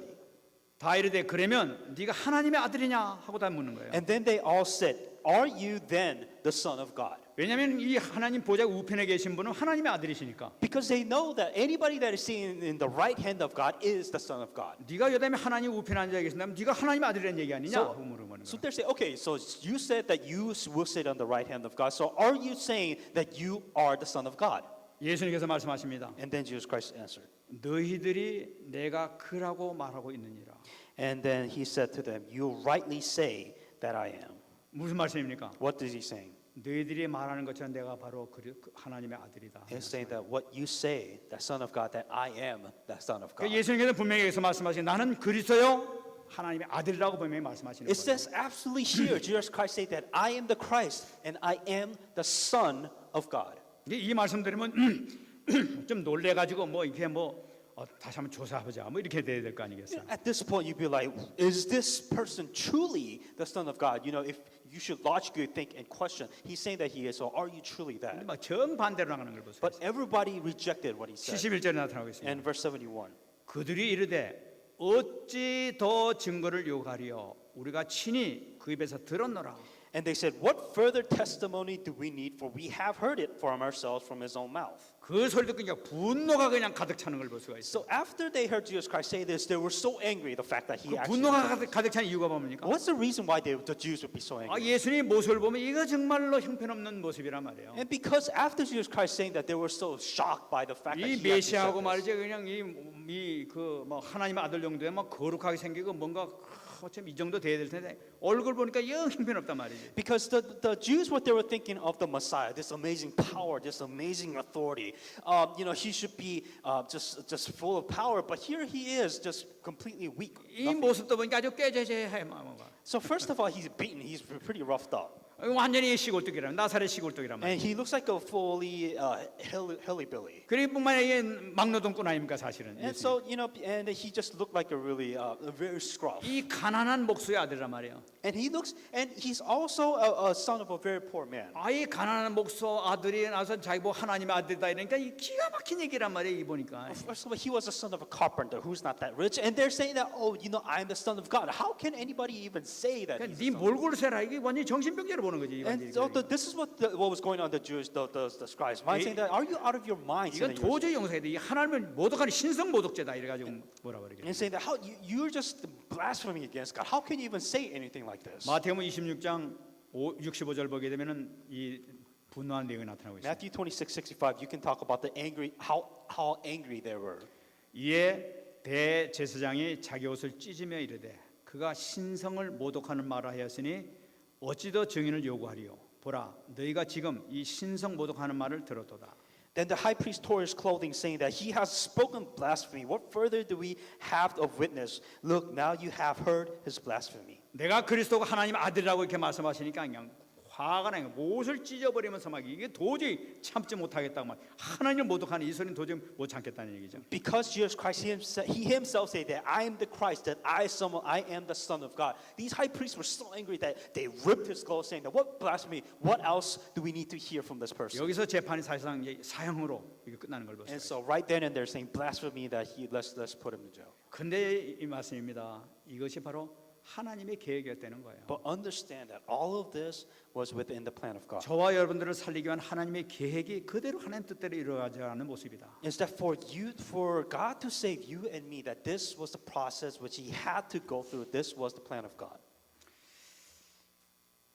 S1: 다 이르되 그러면 네가 하나님의 아들이냐 하고 다 묻는 거예요.
S2: and then they all said, "Are you then the Son of God?"
S1: 왜냐하면 이 하나님 보좌 우편에 계신 분은 하나님의 아들이시니까.
S2: Because they know that anybody that is sitting in the right hand of God is the Son of God.
S1: 네가 여담에 하나님 우편에 앉아 계신다면 네가 하나님의 아들이라는 얘기 아니냐 하고 물어보는
S2: So
S1: 거예요.
S2: they're saying, okay, so you said that you will sit on the right hand of God. So are you saying that you are the Son of God?
S1: 예수님께서 말씀하십니다.
S2: And then Jesus Christ answered.
S1: 너희들이 내가 그라고 말하고 있느니라.
S2: And then he said to them, you rightly say that I am.
S1: 무슨 말씀입니까?
S2: What is he saying?
S1: 너희들이 말하는 것처럼 내가 바로 하나님의 아들이다.
S2: He's saying that what you say, that Son of God, that I am that Son of God.
S1: 예수님께서 분명히 여기서 말씀하신 나는 그리스도요 하나님의 아들이라고 분명히 말씀하시는
S2: It
S1: 거예요.
S2: says absolutely here, Jesus Christ said that I am the Christ and I am the Son of God.
S1: 이 말씀 들으면 좀 놀래가지고 뭐 이렇게 다시 한번 조사해보자 뭐 이렇게 돼야 될 거 아니겠어요?
S2: At this point, you'd be like, is this person truly the Son of God? You know, if you should logically think and question, he's saying that he is, so are you truly that?
S1: 막 정반대로 나가는 걸 보세요.
S2: But everybody rejected what he said.
S1: 71절에 나타나고 있습니다.
S2: And verse 71.
S1: 그들이 이르되 어찌 더 증거를 요구하리요 우리가 친히 그 입에서 들었노라.
S2: And they said, what further testimony do we need? For we have heard it from ourselves from his own mouth.
S1: 그 소리 듣고 그냥 분노가 그냥 가득 차는 걸 볼 수가 있어요.
S2: So after they heard Jesus Christ say this, they were so angry, the fact that he
S1: 그
S2: actually
S1: 분노가
S2: said
S1: 가득 차는 이유가 뭡니까?
S2: this. What's the reason why the Jews would be so angry?
S1: 예수님 모습을 보면 이거 정말로 형편없는 모습이란 말이에요.
S2: And because after Jesus Christ saying that, they were so shocked by the fact that
S1: 이
S2: he actually said
S1: 메시아하고
S2: this.
S1: 말이죠 그냥 이그 하나님의 아들 정도에 막 거룩하게 생기고 뭔가 참 이 정도 돼야 될 텐데 얼굴 보니까 영 형편없단 말이지.
S2: Because the Jews, what they were thinking of the Messiah, this amazing power, this amazing authority, you know, he should be just full of power, but here he is, just completely weak.
S1: 이
S2: nothing.
S1: 모습도 보니까 아주 깨재재해 뭐가.
S2: So first of all, he's beaten, he's pretty roughed up.
S1: 완전히 시골떡이란 나사렛 시골떡이란 말이야.
S2: And he looks like a fully hilly-billy.
S1: 그리뿐만 아니라 막노동꾼 아닙니까 사실은.
S2: And so, you know, and he just looked like a really, very scruff.
S1: 이 가난한 목수의 아들이란 말이에요.
S2: And he's also a son of a very poor man.
S1: 이 가난한 목수 아들이 나서 자기 뭐 하나님의 아들이다 이러니까 이 기가 막힌 얘기란 말이에요 이 보니까.
S2: First of all, he was the son of a carpenter who's not that rich, and they're saying that, oh, you know, I'm the son of God. How can anybody even say that? he's the
S1: 네
S2: son of
S1: 몰골 세라 이게 완전히 정신병자로 보는 거지.
S2: And so this is what was going on the Jewish, the scribes. Mind saying that, are you out of your mind?
S1: 이건 도저히 용서해야 돼. 이 하나님을 모독하는 신성 모독죄다 이래가지고 뭐라 그러겠어.
S2: And saying that how you're just blaspheming against God. How can you even say anything like this?
S1: 마태복음 26장 65절 보게 되면은 이 분노한 내용이 나타나고 있습니다.
S2: Matthew 26:65. You can talk about the angry, how angry they were.
S1: 이에 대제사장이 자기 옷을 찢으며 이르되 그가 신성을 모독하는 말을 하였으니 어찌 더 증인을 요구하리요. 보라, 너희가 지금 이 신성 모독하는 말을 들었도다.
S2: Then the high priest tore his clothing, saying that he has spoken blasphemy. What further do we have of witness? Look, now you have heard his blasphemy.
S1: 내가 그리스도가 하나님 아들이라고 이렇게 말씀하시니까 그냥 화가 나요. 못을 찢어버리면서 막 이게 도저히 참지 못하겠다고 막 하나님을 모독하는 이 소리는 도저히 못 참겠다는 얘기죠.
S2: Because Jesus Christ he himself said that I am the Christ, that I am the Son of God. These high priests were so angry that they ripped his clothes, saying that what blasphemy? What else do we need to hear from this person?
S1: 여기서 재판이 사실상 사형으로 이게 끝나는 걸
S2: And
S1: 봤어요.
S2: so right then and there, saying blasphemy, that let's put him in jail.
S1: 근데 이 말씀입니다. 이것이 바로 하나님의 계획이었다는 거예요.
S2: But understand that all of this was within the plan of God.
S1: 저와 여러분들을 살리기 위한 하나님의 계획이 그대로 하나님 뜻대로 이루어가는 모습이다.
S2: Is that for you, for God to save you and me, that this was the process which He had to go through. This was the plan of God.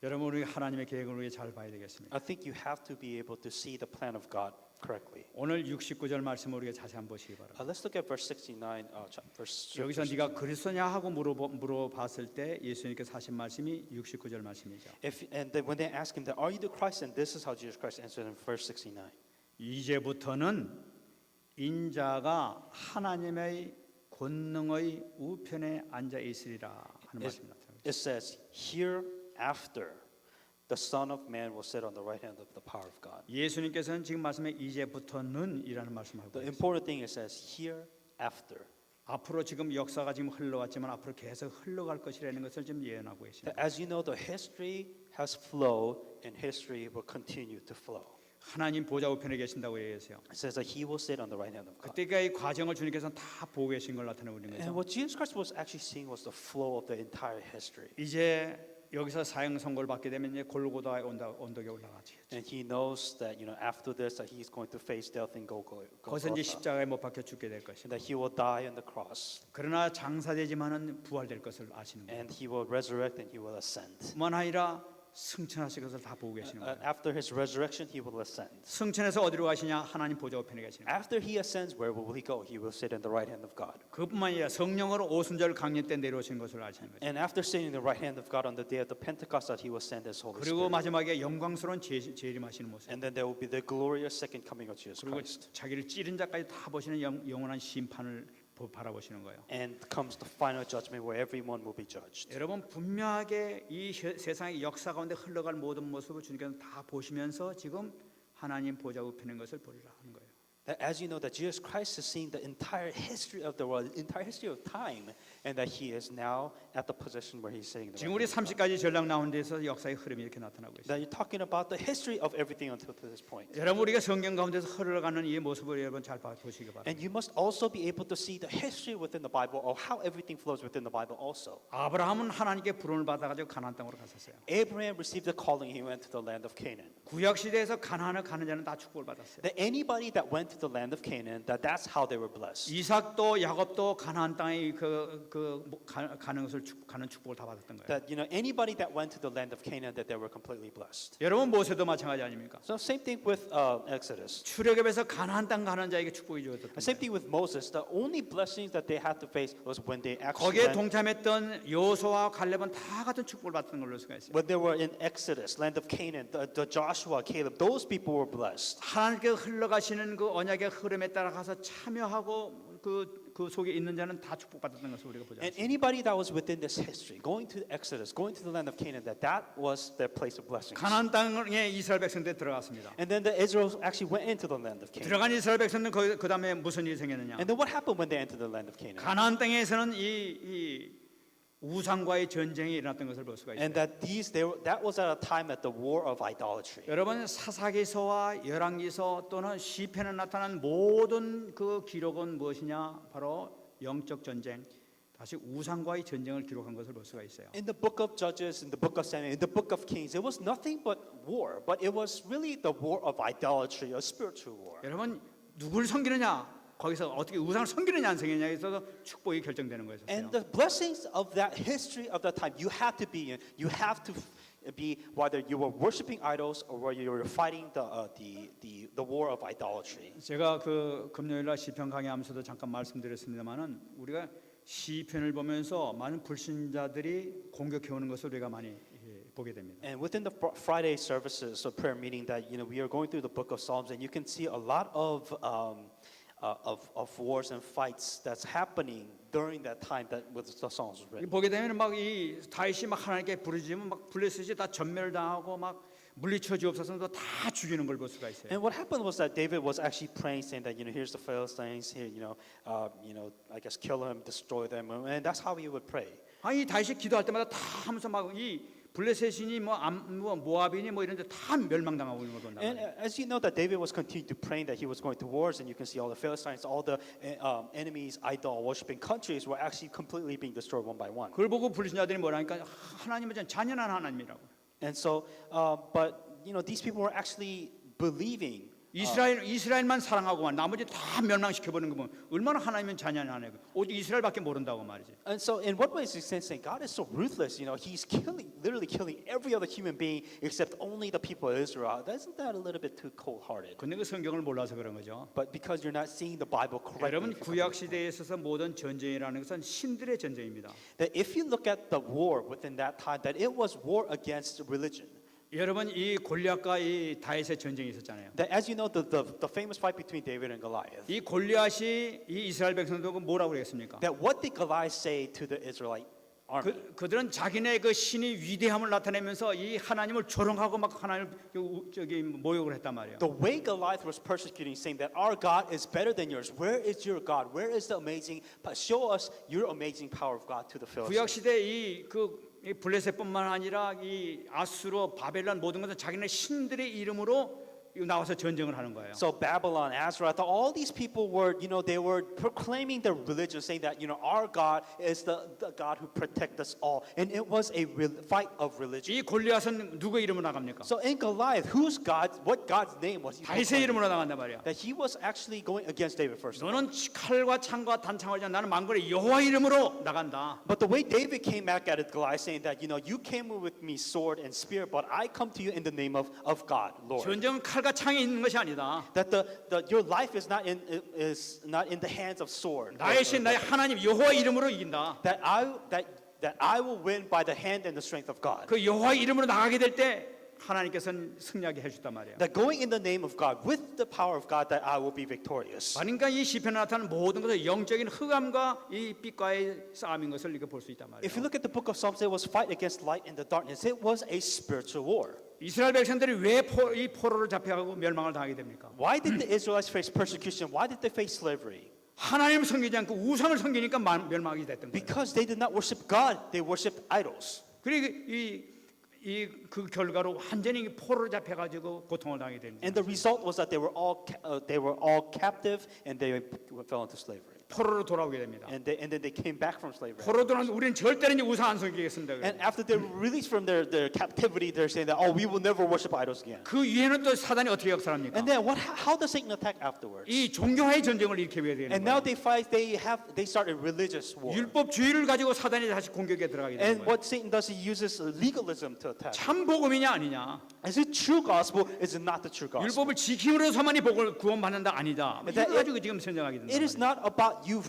S1: 여러분 우리 하나님의 계획을 우리 잘 봐야 되겠습니다.
S2: I think you have to be able to see the plan of God correctly.
S1: 오늘 69절 말씀을 우리가 자세히 한번 보시기 바랍니다.
S2: Let's look at verse 69. Verse
S1: 여기서 네가 그리스도냐 하고 물어봤을 때 예수님께서 하신 말씀이 69절 말씀이죠.
S2: And then when they ask him that, are you the Christ? And this is how Jesus Christ answered in verse 69.
S1: 이제부터는 인자가 하나님의 권능의 우편에 앉아 있으리라 하는 말씀입니다.
S2: It says, hereafter the Son of Man will sit on the right hand of the power of God.
S1: 예수님께서는 지금 말씀에 이제부터는이라는 말씀하고
S2: The
S1: 있어요.
S2: important thing it says hereafter.
S1: 앞으로 지금 역사가 지금 흘러왔지만 앞으로 계속 흘러갈 것이라는 것을 지금 예언하고
S2: That
S1: 계십니다.
S2: as you know, the history has flowed and history will continue to flow.
S1: 하나님 보좌 우편에 계신다고 얘기했어요.
S2: It says that he will sit on the right hand of God.
S1: 그때가 이 과정을 주님께서는 다 보고 계신 걸 나타내고 있는
S2: And
S1: 거죠.
S2: what Jesus Christ was actually seeing was the flow of the entire history.
S1: 이제 여기서 사형 선고를 받게 되면 이제 골고다의 언덕에 올라가지.
S2: And he knows that after this that he's going to face death and go
S1: 거기서 이제 십자가에 못 박혀 죽게 될
S2: and
S1: 것이다.
S2: that he will die on the cross
S1: 그러나 장사되지만은 부활될 것을 아시는 거예요.
S2: and he will resurrect and he will ascend.
S1: 뿐만 아니라 승천하실 것을 다 보고 계시는 거예요.
S2: After his resurrection, he will ascend.
S1: 승천해서 어디로 가시냐? 하나님 보좌 우편에 계시는 거예요.
S2: After he ascends, where will he go? He will sit in the right hand of God.
S1: 그뿐만 아니라 성령으로 오순절 강림 때 내려오신 것을 아시는 거예요.
S2: And after sitting in the right hand of God on the day of the Pentecost, that he will send his Holy
S1: 그리고
S2: Spirit.
S1: 마지막에 영광스러운 재림하시는 모습.
S2: And then there will be the glorious second coming of Jesus
S1: 그리고
S2: Christ.
S1: 자기를 찌른 자까지 다 보시는 영원한 심판을 바라보시는 거예요.
S2: And comes the final judgment where everyone will be judged.
S1: 여러분 분명하게 이 세상의 역사 가운데 흘러갈 모든 모습을 주님께서 다 보시면서 지금 하나님 보좌 우편인 것을 보리라 하는 거예요.
S2: That as you know that Jesus Christ is seeing the entire history of the world, the entire history of time, and that he is now at the position where he's sitting. in the
S1: 지금
S2: right
S1: 우리
S2: hand of God.
S1: 30가지 전략 나온 데서 역사의 흐름이 이렇게 나타나고 있어요.
S2: That you're talking about the history of everything until to this point.
S1: 여러분 우리가 성경 가운데서 흘러가는 이 모습을 여러분 잘 보시기 바랍니다.
S2: And you must also be able to see the history within the Bible or how everything flows within the Bible also.
S1: 아브라함은 하나님께 부름을 받아가지고 가나안 땅으로 갔었어요.
S2: Abraham received the calling, he went to the land of Canaan.
S1: 구약 시대에서 가나안을 가는 자는 다 축복을 받았어요.
S2: That anybody that went to the land of Canaan, that's how they were blessed.
S1: 이삭도 야곱도 가나안 땅에 가는 것을 가는 축복을 다 받았던 거예요.
S2: That anybody that went to the land of Canaan, that they were completely blessed.
S1: 여러분 모세도 마찬가지 아닙니까?
S2: So same thing with Exodus.
S1: 출애굽에서 가나안 땅 가는 자에게 축복이 주어졌던
S2: Same
S1: 거예요.
S2: thing with Moses. The only blessings that they had to face was when they actually
S1: 거기에
S2: went,
S1: 동참했던 여호수아와 갈렙은 다 같은 축복을 받던 걸로 볼 수가 있어요.
S2: when they were in Exodus, land of Canaan, the Joshua, Caleb, those people were blessed.
S1: 하나님께 흘러가시는 그 언약의 흐름에 따라가서 참여하고 그 속에 있는 자는 다 축복받았던 것을 우리가 보자.
S2: And anybody that was within this history, going to Exodus, going to the land of Canaan, that was their place of blessings.
S1: 가나안 땅에 이스라엘 백성들이 들어갔습니다.
S2: And then the Israel actually went into the land of Canaan.
S1: 들어간 이스라엘 백성들은 그 다음에 무슨 일이 생겼느냐?
S2: And then what happened when they entered the land of Canaan?
S1: 가나안 땅에서는 이 우상과의 전쟁이 일어났던 것을 볼 수가 있어요.
S2: And that was at a time at the war of idolatry.
S1: 여러분 사사기서와 열왕기서 또는 시편에 나타난 모든 그 기록은 무엇이냐? 바로 영적 전쟁, 다시 우상과의 전쟁을 기록한 것을 볼 수가 있어요.
S2: In the book of Judges, in the book of Samuel, in the book of Kings, it was nothing but war, but it was really the war of idolatry, a spiritual war.
S1: 여러분 누굴 섬기느냐? 거기서 어떻게 우상을 섬기느냐 안 섬기느냐에 있어서 축복이 결정되는 거였어요.
S2: And the blessings of that history of that time, you have to be in. You have to be whether you were worshiping idols or whether you were fighting the war of idolatry.
S1: 제가 그 금요일날 시편 강의하면서도 잠깐 말씀드렸습니다만은 우리가 시편을 보면서 많은 불신자들이 공격해 오는 것을 우리가 많이 보게 됩니다.
S2: And within the Friday services, so prayer meeting, that we are going through the book of Psalms, and you can see a lot of wars and fights that's happening during that time that with the Psalms was written.
S1: 보게 되면 막 이 다윗이 막 하나님께 부르짖으면 막 블레셋이 다 전멸당하고 막 물리쳐 주옵소서 다 죽이는 걸 볼 수가 있어요.
S2: And what happened was that David was actually praying, saying that here's the Philistines, here I guess kill them, destroy them, and that's how he would pray.
S1: 아니 다윗이 기도할 때마다 다 하면서 막 이 블레셋이니 뭐 모압이니 뭐 이런 데 다 멸망당하고 있는 거도
S2: And
S1: 나와요.
S2: as you know that David was continuing to praying that he was going to wars, and you can see all the Philistines, all the enemies, idol worshiping countries were actually completely being destroyed one by one.
S1: 그걸 보고 불신자들이 뭐라니까 하나님은 전 잔인한 하나님이라고.
S2: And so, but you know, these people were actually believing.
S1: 이스라엘만 사랑하고만 나머지 다 멸망시켜 버리는 거면 얼마나 하나님은 잔인하네. 오직 이스라엘밖에 모른다고 말이지.
S2: And so, in what ways is he saying God is so ruthless? You know, He's literally killing every other human being except only the people of Israel. Isn't that a little bit too cold-hearted?
S1: 근데 그 성경을 몰라서 그런 거죠.
S2: But because you're not seeing the Bible
S1: 여러분
S2: correctly.
S1: 구약 시대에 있어서 모든 전쟁이라는 것은 신들의 전쟁입니다.
S2: That if you look at the war within that time, that it was war against religion.
S1: 여러분 이 골리앗과 이 다윗의 전쟁이 있었잖아요.
S2: That as you know, the famous fight between David and Goliath.
S1: 이 골리앗이 이 이스라엘 백성들에게 뭐라고 그랬습니까?
S2: That what did Goliath say to the Israelite army?
S1: 그들은 자기네 그 신의 위대함을 나타내면서 이 하나님을 조롱하고 막 하나님을 저기 모욕을 했단 말이에요.
S2: The way Goliath was persecuting, saying that our God is better than yours. Where is your God? Where is the amazing? Show us your amazing power of God to the
S1: 구약
S2: Philistines.
S1: 시대 이 블레셋뿐만 아니라 이 아수르, 바벨론 모든 것은 자기네 신들의 이름으로 나와서 전쟁을 하는 거예요.
S2: So Babylon, Azrath, all these people were, you know, they were proclaiming their religion, saying that, you know, our God is the God who protects us all. And it was a fight of religion.
S1: 이 골리앗은 누구의 이름으로 나갑니까?
S2: So in Goliath, whose God, what God's name was he
S1: 다윗의
S2: proclaiming?
S1: 이름으로 나간단 말이야.
S2: That he was actually going against David first.
S1: 너는 칼과 창과 단창을 지 나는 만군의 여호와 이름으로 나간다.
S2: But the way David came back at it, Goliath, saying that, you know, you came with me sword and spear, but I come to you in the name of God, Lord.
S1: 전쟁은 칼과 창에 있는 것이 아니다.
S2: That your life is not in the hands of sword.
S1: 나의 신 나의 하나님 여호와 이름으로 이긴다.
S2: That I will win by the hand and the strength of God.
S1: 그 여호와 이름으로 나가게 될 때 하나님께서는 승리하게 해주단 말이야.
S2: That going in the name of God, with the power of God, that I will be victorious.
S1: 그러니까 이 시편에 나타나는 모든 것은 영적인 흑암과 이 빛과의 싸움인 것을 이렇게 볼 수 있단 말이야.
S2: If you look at the book of Psalms, it was fight against light and the darkness. It was a spiritual war.
S1: 이스라엘 백성들이 왜 이 포로로 잡혀가고 멸망을 당하게 됩니까?
S2: Why did the Israelites face persecution? Why did they face slavery?
S1: 하나님을 섬기지 않고 우상을 섬기니까 멸망이 됐던 거예요.
S2: Because they did not worship God, they worshiped idols.
S1: 그리고 그 결과로 완전히 포로로 잡혀가지고 고통을 당하게 됩니다.
S2: And the result was that they were all captive and they fell into slavery.
S1: 포로로 돌아오게 됩니다.
S2: And then they came back from slavery.
S1: 포로로 돌아오면 우리는 절대로 이제 우상 안 섬기겠습니다.
S2: And after they were released from their captivity, they're saying that, oh, we will never worship idols again.
S1: 그 위에는 또 사단이 어떻게 역사합니까?
S2: And then how does Satan attack afterwards?
S1: 이 종교화의 전쟁을 일으키게 되는
S2: And now
S1: 거예요.
S2: they start a religious war.
S1: 율법주의를 가지고 사단이 다시 공격에 들어가게 되는
S2: And
S1: 거예요.
S2: what Satan does, he uses legalism to attack.
S1: 참 복음이냐 아니냐?
S2: Is it true gospel? Is it not the true gospel?
S1: 율법을 지킴으로서만이 복을 구원받는다 아니다. 뭐 이거
S2: That
S1: 가지고 지금 선정하게 된다.
S2: It is not about you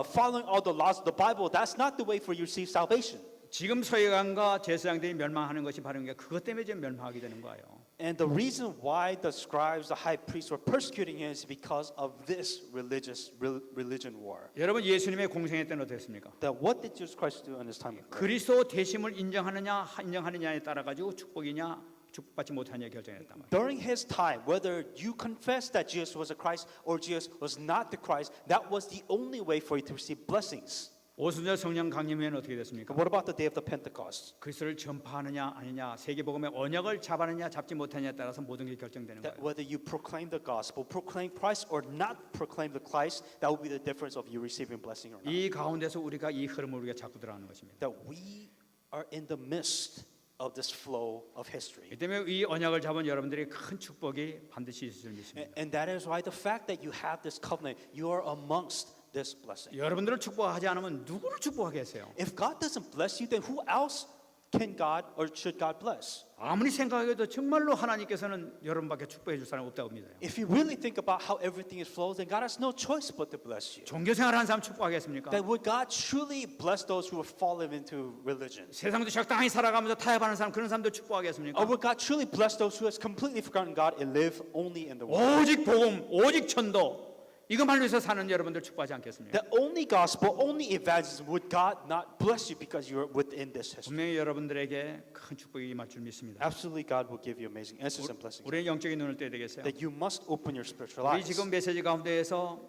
S2: following all the laws of the Bible. That's not the way for you to receive salvation.
S1: 지금 서기관과 제사장들이 멸망하는 것이 바로 그것 때문에 지금 멸망하게 되는 거예요.
S2: And the reason why the scribes, the high priests were persecuting him is because of this religion war.
S1: 여러분 예수님의 공생애 때는 어땠습니까?
S2: That what did Jesus Christ do in his time of prayer?
S1: 그리스도 대심을 인정하느냐에 따라 가지고 축복이냐 축복받지 못하느냐 결정했단 말이에요.
S2: During his time, whether you confess that Jesus was the Christ or Jesus was not the Christ, that was the only way for you to receive blessings.
S1: 오순절 성령 강림 후에는 어떻게 됐습니까?
S2: What about the day of the Pentecost?
S1: 그리스도를 전파하느냐 아니냐 세계복음의 언약을 잡았느냐 잡지 못하느냐에 따라서 모든 게 결정되는
S2: That
S1: 거예요.
S2: whether you proclaim the gospel, proclaim Christ or not proclaim the Christ, that will be the difference of you receiving blessing or not.
S1: 이 가운데서 우리가 이 흐름을 우리가 잡고 들어가는 것입니다.
S2: That we are in the midst of this flow of history.
S1: 이 때문에 이 언약을 잡은 여러분들이 큰 축복이 반드시 있을 줄 믿습니다.
S2: And that is why the fact that you have this covenant, you are amongst this blessing.
S1: 여러분들을 축복하지 않으면 누구를 축복하겠어요?
S2: If God doesn't bless you, then who else can God or should God bless?
S1: 아무리 생각해도 정말로 하나님께서는 여러분밖에 축복해 줄 사람 없다고 믿어요.
S2: If you really think about how everything is flows, then God has no choice but to bless you.
S1: 종교 생활하는 사람 축복하겠습니까?
S2: Then would God truly bless those who have fallen into religion?
S1: 세상도 적당히 살아가면서 타협하는 사람 그런 사람도 축복하겠습니까?
S2: Or would God truly bless those who has completely forgotten God and live only in the world?
S1: 오직 복음, 오직 천도 이것만 위해서 사는 여러분들 축복하지 않겠습니까?
S2: The only gospel, only evangelism, would God not bless you because you are within this history?
S1: 분명히 여러분들에게 큰 축복이 임할 줄 믿습니다.
S2: Absolutely, God will give you amazing answers and blessings.
S1: 우리의 영적인 눈을 떼야 되겠어요.
S2: That you must open your spiritual
S1: 우리
S2: eyes.
S1: 지금 메시지 가운데에서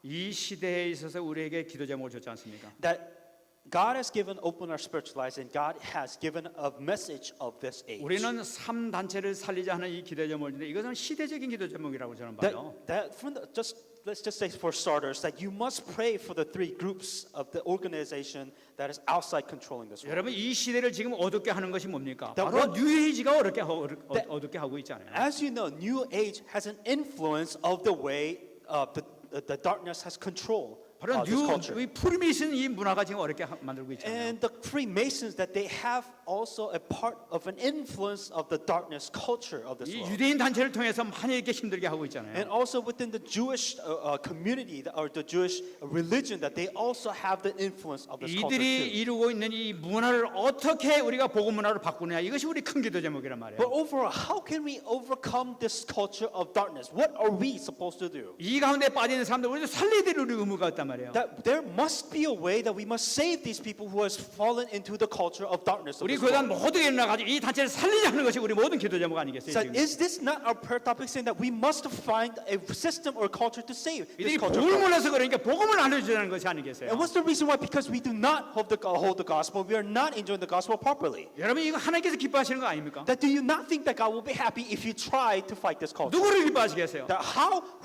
S1: 이 시대에 있어서 우리에게 기도 제목을 줬지 않습니까?
S2: That God has given open our spiritual eyes, and God has given a message of this age.
S1: 우리는 3단체를 살리자 하는 이 기도 제목인데 이것은 시대적인 기도 제목이라고 저는 봐요.
S2: Let's just say for starters that you must pray for the three groups of the organization that is outside controlling this world.
S1: 여러분 이 시대를 지금 어둡게 하는 것이 뭡니까?
S2: That
S1: 바로
S2: what-
S1: 뉴에이지가 어둡게 하고 있잖아요.
S2: As you know, New Age has an influence of the way the darkness has control
S1: 바로
S2: this culture.
S1: 이 프리메이슨 이 문화가 지금 어렵게 만들고 있잖아요.
S2: And the Freemasons that they have also a part of an influence of the darkness culture of this
S1: 이
S2: world.
S1: 유대인 단체를 통해서 많이 이렇게 힘들게 하고 있잖아요.
S2: And also within the Jewish community or the Jewish religion that they also have the influence of this culture
S1: 이들이
S2: too.
S1: 이루고 있는 이 문화를 어떻게 우리가 복음 문화로 바꾸느냐 이것이 우리 큰 기도 제목이란 말이에요.
S2: But overall, how can we overcome this culture of darkness? What are we supposed to do?
S1: 이 가운데 빠져 있는 사람들 우리도 살려야 될 우리 의무가 있단 말이에요.
S2: That there must be a way that we must save these people who has fallen into the culture of darkness. Of
S1: 우리
S2: this
S1: 교단
S2: world.
S1: 모두가 일어나가지고 이 단체를 살리자 하는 것이 우리 모든 기도 제목 아니겠어요?
S2: So
S1: 지금?
S2: is this not our prayer topic saying that we must find a system or culture to save this
S1: 이들이
S2: culture?
S1: 복음을
S2: of darkness?
S1: 몰라서 그러니까 복음을 알려주자는 것이 아니겠어요?
S2: And what's the reason why? Because we do not hold the gospel. We are not enjoying the gospel properly.
S1: 여러분 이거 하나님께서 기뻐하시는 거 아닙니까?
S2: That do you not think that God will be happy if you try to fight this culture?
S1: 누구를 기뻐하시겠어요?
S2: That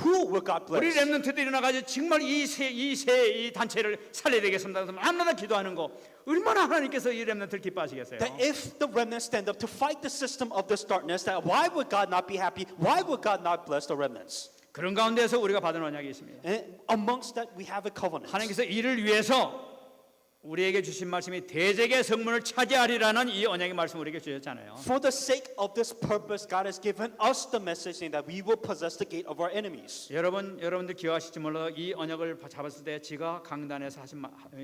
S2: who will God
S1: 우리
S2: bless?
S1: 렘넌트들이 일어나가지고 정말 이 단체를 살려야 되겠습니다. 그래서 마음마다 기도하는 거 얼마나 하나님께서 이 렘넌트를 기뻐하시겠어요?
S2: That if the remnants stand up to fight the system of this darkness, that why would God not be happy? Why would God not bless the remnants?
S1: 그런 가운데서 우리가 받은 언약이 있습니다.
S2: And amongst that, we have a covenant.
S1: 하나님께서 이를 위해서 우리에게 주신 말씀이 대적의 성문을 차지하리라는 이 언약의 말씀 우리에게 주셨잖아요.
S2: For the sake of this purpose, God has given us the message saying that we will possess the gate of our enemies.
S1: 여러분들 기억하실지 몰라도 이 언약을 잡았을 때 제가 강단에서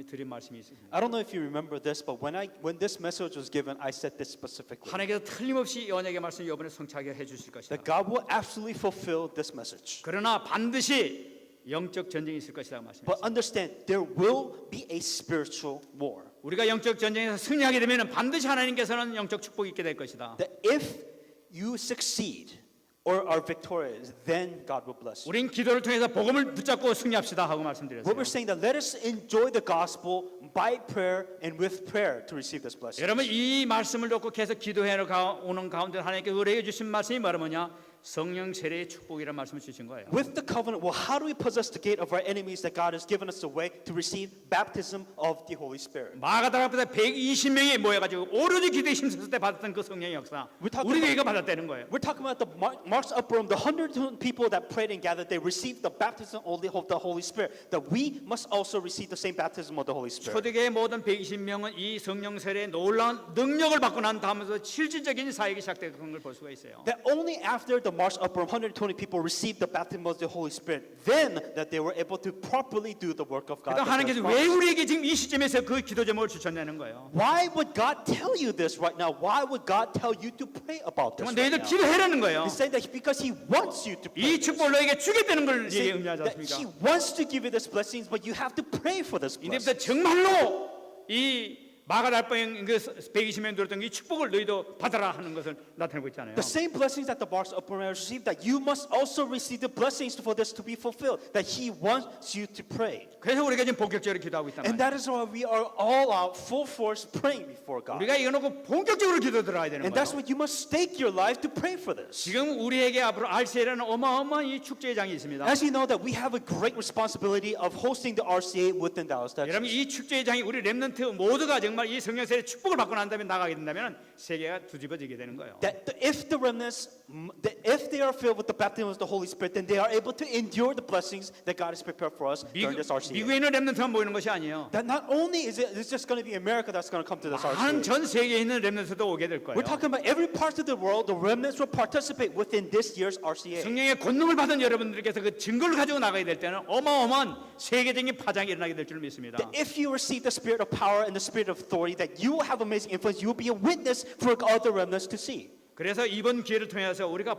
S1: 드린 말씀이 있습니다.
S2: I don't know if you remember this, but when this message was given, I said this specifically.
S1: 하나님께서 틀림없이 이 언약의 말씀을 이번에 성취하게 해주실 것이다.
S2: That God will absolutely fulfill this message.
S1: 그러나 반드시 영적 전쟁이 있을 것이라고
S2: But
S1: 말씀했습니다.
S2: understand, there will be a spiritual war.
S1: 우리가 영적 전쟁에서 승리하게 되면 반드시 하나님께서는 영적 축복이 있게 될 것이다.
S2: That if you succeed or are victorious, then God will bless you.
S1: 우린 기도를 통해서 복음을 붙잡고 승리합시다 하고
S2: What
S1: 말씀드렸어요.
S2: we're saying that let us enjoy the gospel by prayer and with prayer to receive this blessing.
S1: 여러분 이 말씀을 놓고 계속 기도해 오는 가운데 하나님께서 우리에게 주신 말씀이 뭐냐면 성령 세례의 축복이라는 말씀을 주신 거예요.
S2: With the covenant, well, how do we possess the gate of our enemies that God has given us the way to receive baptism of the Holy Spirit?
S1: 마가다라 앞에서 120명이 모여가지고 오로지 기도에 힘썼을 때 받았던 그 성령의 역사 우리가 이거 받았다는 거예요.
S2: We're talking about the Mark's upper room, the 100 people that prayed and gathered, they received the baptism of the Holy Spirit. That we must also receive the same baptism of the Holy Spirit.
S1: 초대교회 모든 120명은 이 성령 세례의 놀라운 능력을 받고 난 다음에서 실질적인 사역이 시작된 걸 볼 수가 있어요.
S2: That only after the Mark's upper room, 120 people received the baptism of the Holy Spirit, then that they were able to properly do the work of God.
S1: 그러니까
S2: that
S1: 하나님께서
S2: was
S1: 왜
S2: promised.
S1: 우리에게 지금 이 시점에서 그 기도 제목을 주셨냐는 거예요.
S2: Why would God tell you this right now? Why would God tell you to pray about this?
S1: 정말
S2: Right
S1: 너희들
S2: now?
S1: 기도해라는 거예요.
S2: He's saying that because He wants you to pray.
S1: 이 축복을 너에게 주겠다는 걸
S2: He's
S1: 얘기
S2: saying
S1: 의미하지
S2: that He
S1: 않습니까?
S2: wants to give you this blessings, but you have to pray for this
S1: 이제부터
S2: blessing.
S1: 정말로 이 마가달병 그 120명 들었던 이 축복을 너희도 받아라 하는 것을 나타내고 있잖아요.
S2: The same blessings that the Mark's upper room received, that you must also receive the blessings for this to be fulfilled. That He wants you to pray.
S1: 그래서 우리가 지금 본격적으로 기도하고 있단
S2: And
S1: 말이에요.
S2: that is why we are all out, full force praying before God.
S1: 우리가 이거 놓고 본격적으로 기도 들어가야 되는
S2: And that's
S1: 거예요.
S2: what you must stake your life to pray for this.
S1: 지금 우리에게 앞으로 RCA라는 어마어마한 이 축제장이 있습니다.
S2: As you know that we have a great responsibility of hosting the RCA within Dallas,
S1: 여러분
S2: Texas.
S1: 이 축제장이 우리 렘넌트 모두가 정말 이 성령세례 축복을 받고 난 다음에 나가게 된다면 세계가 뒤집어지게 되는 거예요.
S2: That if the remnants, if they are filled with the baptism of the Holy Spirit, then they are able to endure the blessings that God has prepared for us during this RCA.
S1: 미국에 있는 렘넌트만 모이는 것이 아니에요.
S2: That not only is it's just going to be America that's going to come to this
S1: 많은
S2: RCA.
S1: 전 세계에 있는 렘넌트도 오게 될 거예요.
S2: We're talking about every part of the world, the remnants will participate within this year's RCA.
S1: 성령의 권능을 받은 여러분들께서 그 증거를 가지고 나가야 될 때는 어마어마한 세계적인 파장이 일어나게 될 줄 믿습니다.
S2: That if you receive the spirit of power and the spirit of authority, that you will have amazing influence. You will be a witness for other remnants to see.
S1: 그래서 이번 기회를 통해서 우리가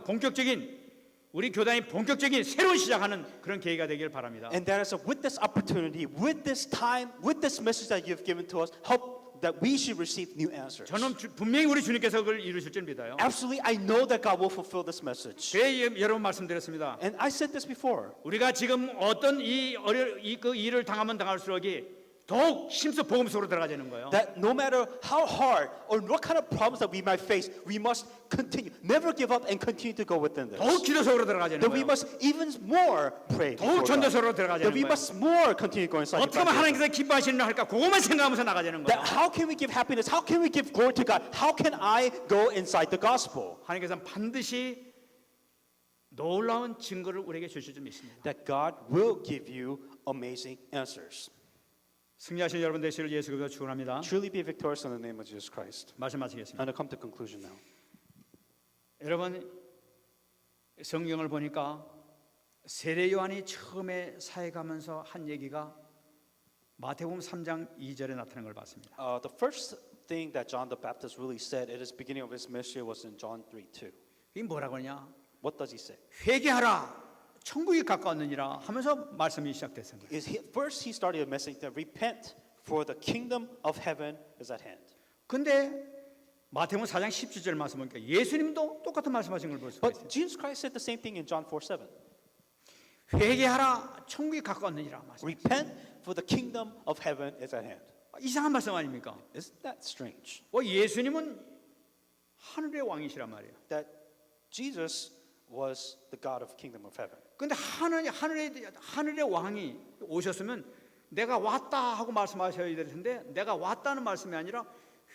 S1: 우리 교단이 본격적인 새로운 시작하는 그런 계기가 되길 바랍니다.
S2: And that is with this opportunity, with this time, with this message that you've given to us, hope that we should receive new answers.
S1: 저는 분명히 우리 주님께서 그걸 이루실 줄 믿어요.
S2: Absolutely, I know that God will fulfill this message.
S1: 여러 번 말씀드렸습니다.
S2: And I said this before.
S1: 우리가 지금 어떤 그 일을 당하면 당할수록 더욱 힘써 복음 속으로 들어가자는 거예요.
S2: That no matter how hard or what kind of problems that we might face, we must continue, never give up and continue to go within this.
S1: 더욱 기도 속으로 들어가자는
S2: That we
S1: 거예요.
S2: must even more pray
S1: 더욱
S2: before
S1: 전도
S2: God.
S1: 속으로
S2: That
S1: 들어가자는
S2: we
S1: 거예요.
S2: must more continue going inside
S1: 어떻게 하면 하나님께서 기뻐하시는 일 할까? 그것만 생각하면서 나가자는
S2: That
S1: 거예요.
S2: how can we give happiness? How can we give glory to God? How can I go inside the gospel?
S1: 하나님께서는 반드시 놀라운 증거를 우리에게 주실 줄 믿습니다.
S2: That God will give you amazing answers.
S1: 승리하신 여러분 되시기를 예수 그리스도로 축원합니다.
S2: Truly be victorious in the name of Jesus Christ.
S1: 말씀 마치겠습니다.
S2: And to come to conclusion now.
S1: 여러분 성경을 보니까 세례 요한이 처음에 사회 가면서 한 얘기가 마태복음 3장 2절에 나타난 걸 봤습니다.
S2: The first thing that John the Baptist really said at his beginning of his ministry was in John 3:2.
S1: 이게 뭐라고 하냐?
S2: What does he say?
S1: 회개하라 천국이 가까웠느니라 하면서 말씀이 시작됐어요.
S2: First he started a message that repent for the kingdom of heaven is at hand.
S1: 근데 마태복음 4장 17절 말씀 보니까 예수님도 똑같은 말씀하신 걸 볼 수가 있어요.
S2: But Jesus Christ said the same thing in John 4:7.
S1: 회개하라 천국이 가까웠느니라 말씀.
S2: Repent for the kingdom of heaven is at hand.
S1: 이상한 말씀 아닙니까?
S2: Isn't that strange?
S1: 예수님은 하늘의 왕이시란 말이에요.
S2: That Jesus was the God of kingdom of heaven.
S1: 근데 하늘의 왕이 오셨으면 내가 왔다 하고 말씀하셔야 될 텐데 내가 왔다는 말씀이 아니라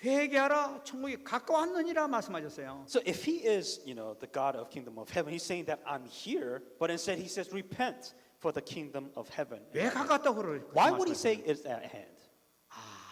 S1: 회개하라 천국이 가까웠느니라 말씀하셨어요.
S2: So if he is, the God of kingdom of heaven, he's saying that I'm here, but instead he says repent for the kingdom of heaven.
S1: 왜 가까웠다고 그러죠?
S2: Why would he say it's at hand?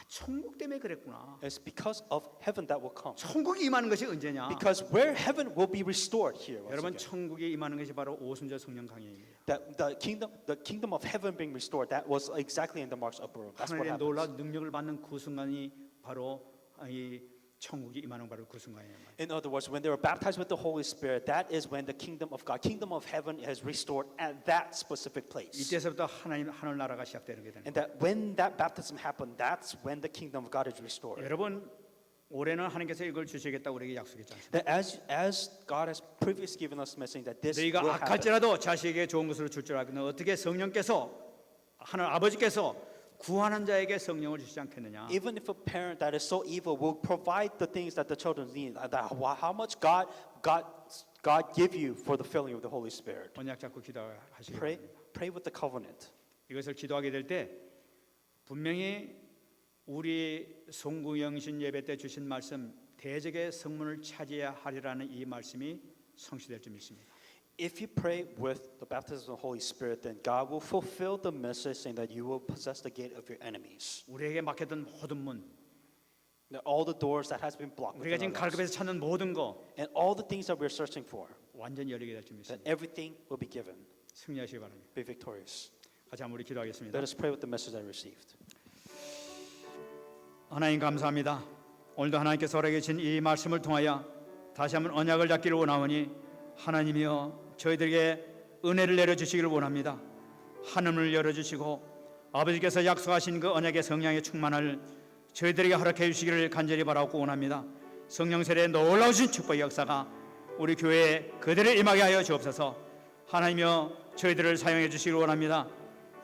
S1: 천국 때문에 그랬구나.
S2: It's because of heaven that will come.
S1: 천국이 임하는 것이 언제냐?
S2: Because where heaven will be restored here. once
S1: 여러분
S2: again.
S1: 천국에 임하는 것이 바로 오순절 성령 강림입니다.
S2: That the kingdom of heaven being restored, that was exactly in the Mark's upper room. That's what
S1: 하늘의
S2: happens.
S1: 놀라운 능력을 받는 그 순간이 바로 이 천국이 임하는 바로 그 순간이에요.
S2: In other words, when they were baptized with the Holy Spirit, that is when the kingdom of God, kingdom of heaven is restored at that specific place.
S1: 이때서부터 하늘 나라가 시작되는 게 되는
S2: And that when that baptism happened, that's when the kingdom of God is restored.
S1: 여러분 올해는 하나님께서 이걸 주시겠다 우리에게 약속했지 않습니까?
S2: That as God has previously given us message that this
S1: 너희가
S2: will happen.
S1: 악할지라도 자식에게 좋은 것으로 줄 줄 알거든 어떻게 성령께서 하나님 아버지께서 구하는 자에게 성령을 주시지 않겠느냐?
S2: Even if a parent that is so evil will provide the things that the children need, how much God give you for the filling of the Holy Spirit.
S1: 언약 잡고 기도하시기
S2: Pray,
S1: 바랍니다.
S2: pray with the covenant.
S1: 이것을 기도하게 될 때 분명히 우리 송구영신 예배 때 주신 말씀 대적의 성문을 차지해야 하리라는 이 말씀이 성취될 줄 믿습니다.
S2: If you pray with the baptism of the Holy Spirit, then God will fulfill the message saying that you will possess the gate of your enemies.
S1: 우리에게 막혔던 모든 문,
S2: That all the doors that has been blocked
S1: 우리가
S2: within
S1: 지금
S2: our lives,
S1: 갈급해서 찾는 모든 거
S2: and all the things that we're searching for,
S1: 완전히 열리게 될 줄
S2: that
S1: 믿습니다.
S2: everything will be given.
S1: 승리하시기 바랍니다.
S2: Be victorious.
S1: 같이 한번 우리 기도하겠습니다.
S2: Let us pray with the message I received.
S1: 하나님 감사합니다. 오늘도 하나님께서 허락해 주신 이 말씀을 통하여 다시 한번 언약을 잡기를 원하오니 하나님이여 저희들에게 은혜를 내려주시기를 원합니다. 하늘을 열어주시고 아버지께서 약속하신 그 언약의 성령에 충만할 저희들에게 허락해 주시기를 간절히 바라고 원합니다. 성령 세례의 놀라우신 축복의 역사가 우리 교회에 그대로 임하게 하여 주옵소서. 하나님이여 저희들을 사용해 주시기를 원합니다.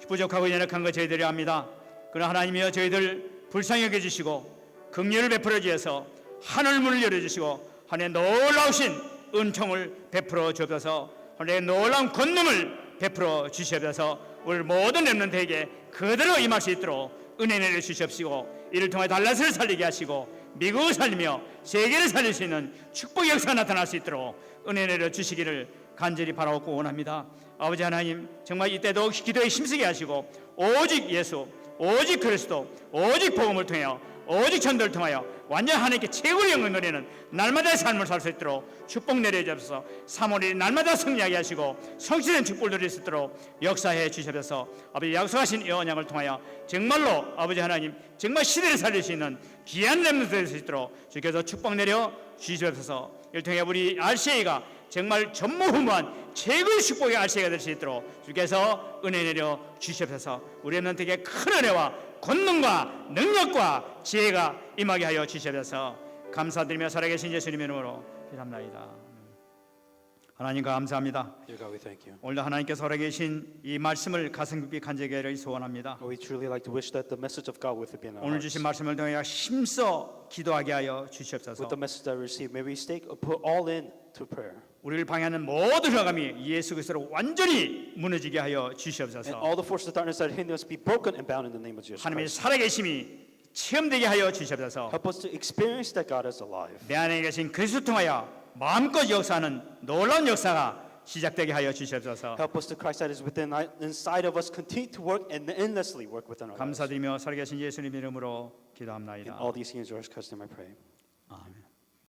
S1: 부족하고 연약한 것 저희들이 압니다. 그러나 하나님이여 저희들 불쌍히 여겨주시고 긍휼을 베풀어 주셔서 하늘문을 열어주시고 하나님의 놀라우신 은총을 베풀어 주옵소서. 하나님의 놀라운 권능을 베풀어 주시옵소서. 우리 모든 렘넌트에게 그대로 임할 수 있도록 은혜 내려 주시옵시고 이를 통해 달라스를 살리게 하시고 미국을 살리며 세계를 살릴 수 있는 축복의 역사가 나타날 수 있도록 은혜 내려 주시기를 간절히 바라고 원합니다. 아버지 하나님 정말 이때도 기도에 힘쓰게 하시고 오직 예수 오직 그리스도 오직 복음을 통하여 오직 전도를 통하여 완전 하나님께 최고의 영광을 누리는 날마다의 삶을 살 수 있도록 축복 내려주셔서 3월이 날마다 승리하게 하시고 성취된 축복을 누릴 수 있도록 역사해 주셔서 아버지 약속하신 이 언약을 통하여 정말로 아버지 하나님 정말 시대를 살릴 수 있는 귀한 렘넌트 될 수 있도록 주께서 축복 내려 주시옵소서. 이를 통해 우리 RCA가 정말 전무후무한 최고의 축복의 RCA가 될 수 있도록 주께서 은혜 내려 주시옵소서. 우리 렘넌트에게 큰 은혜와 권능과 능력과 지혜가 임하게 하여 주시옵소서. 감사드리며 살아계신 예수님의 이름으로 기도합나이다. 하나님 감사합니다.
S2: Dear God, we thank you.
S1: 오늘도 하나님께서 살아계신 이 말씀을 가슴 깊이 간직하기를 소원합니다.
S2: We truly like to wish that the message of God would be in our
S1: 오늘
S2: hearts.
S1: 주신 말씀을 통해 힘써 기도하게 하여 주시옵소서.
S2: With the message that we receive, may we put all in to prayer.
S1: 우리를 방해하는 모든 흑암이 예수 그리스도로 완전히 무너지게 하여
S2: And
S1: 주시옵소서.
S2: all the forces of darkness that hinder us be broken and bound in the name of Jesus
S1: 하나님의
S2: Christ.
S1: 살아계심이 체험되게 하여 주시옵소서.
S2: Help us to experience that God is alive.
S1: 내 안에 계신 그리스도 통하여 마음껏 역사하는 놀라운 역사가 시작되게 하여 주시옵소서.
S2: Help us to Christ that is inside of us continue to work and endlessly work within our lives.
S1: 감사드리며 살아계신 예수님 이름으로
S2: In
S1: 기도합나이다.
S2: all these things, in Jesus Christ's name I pray.
S1: 아멘.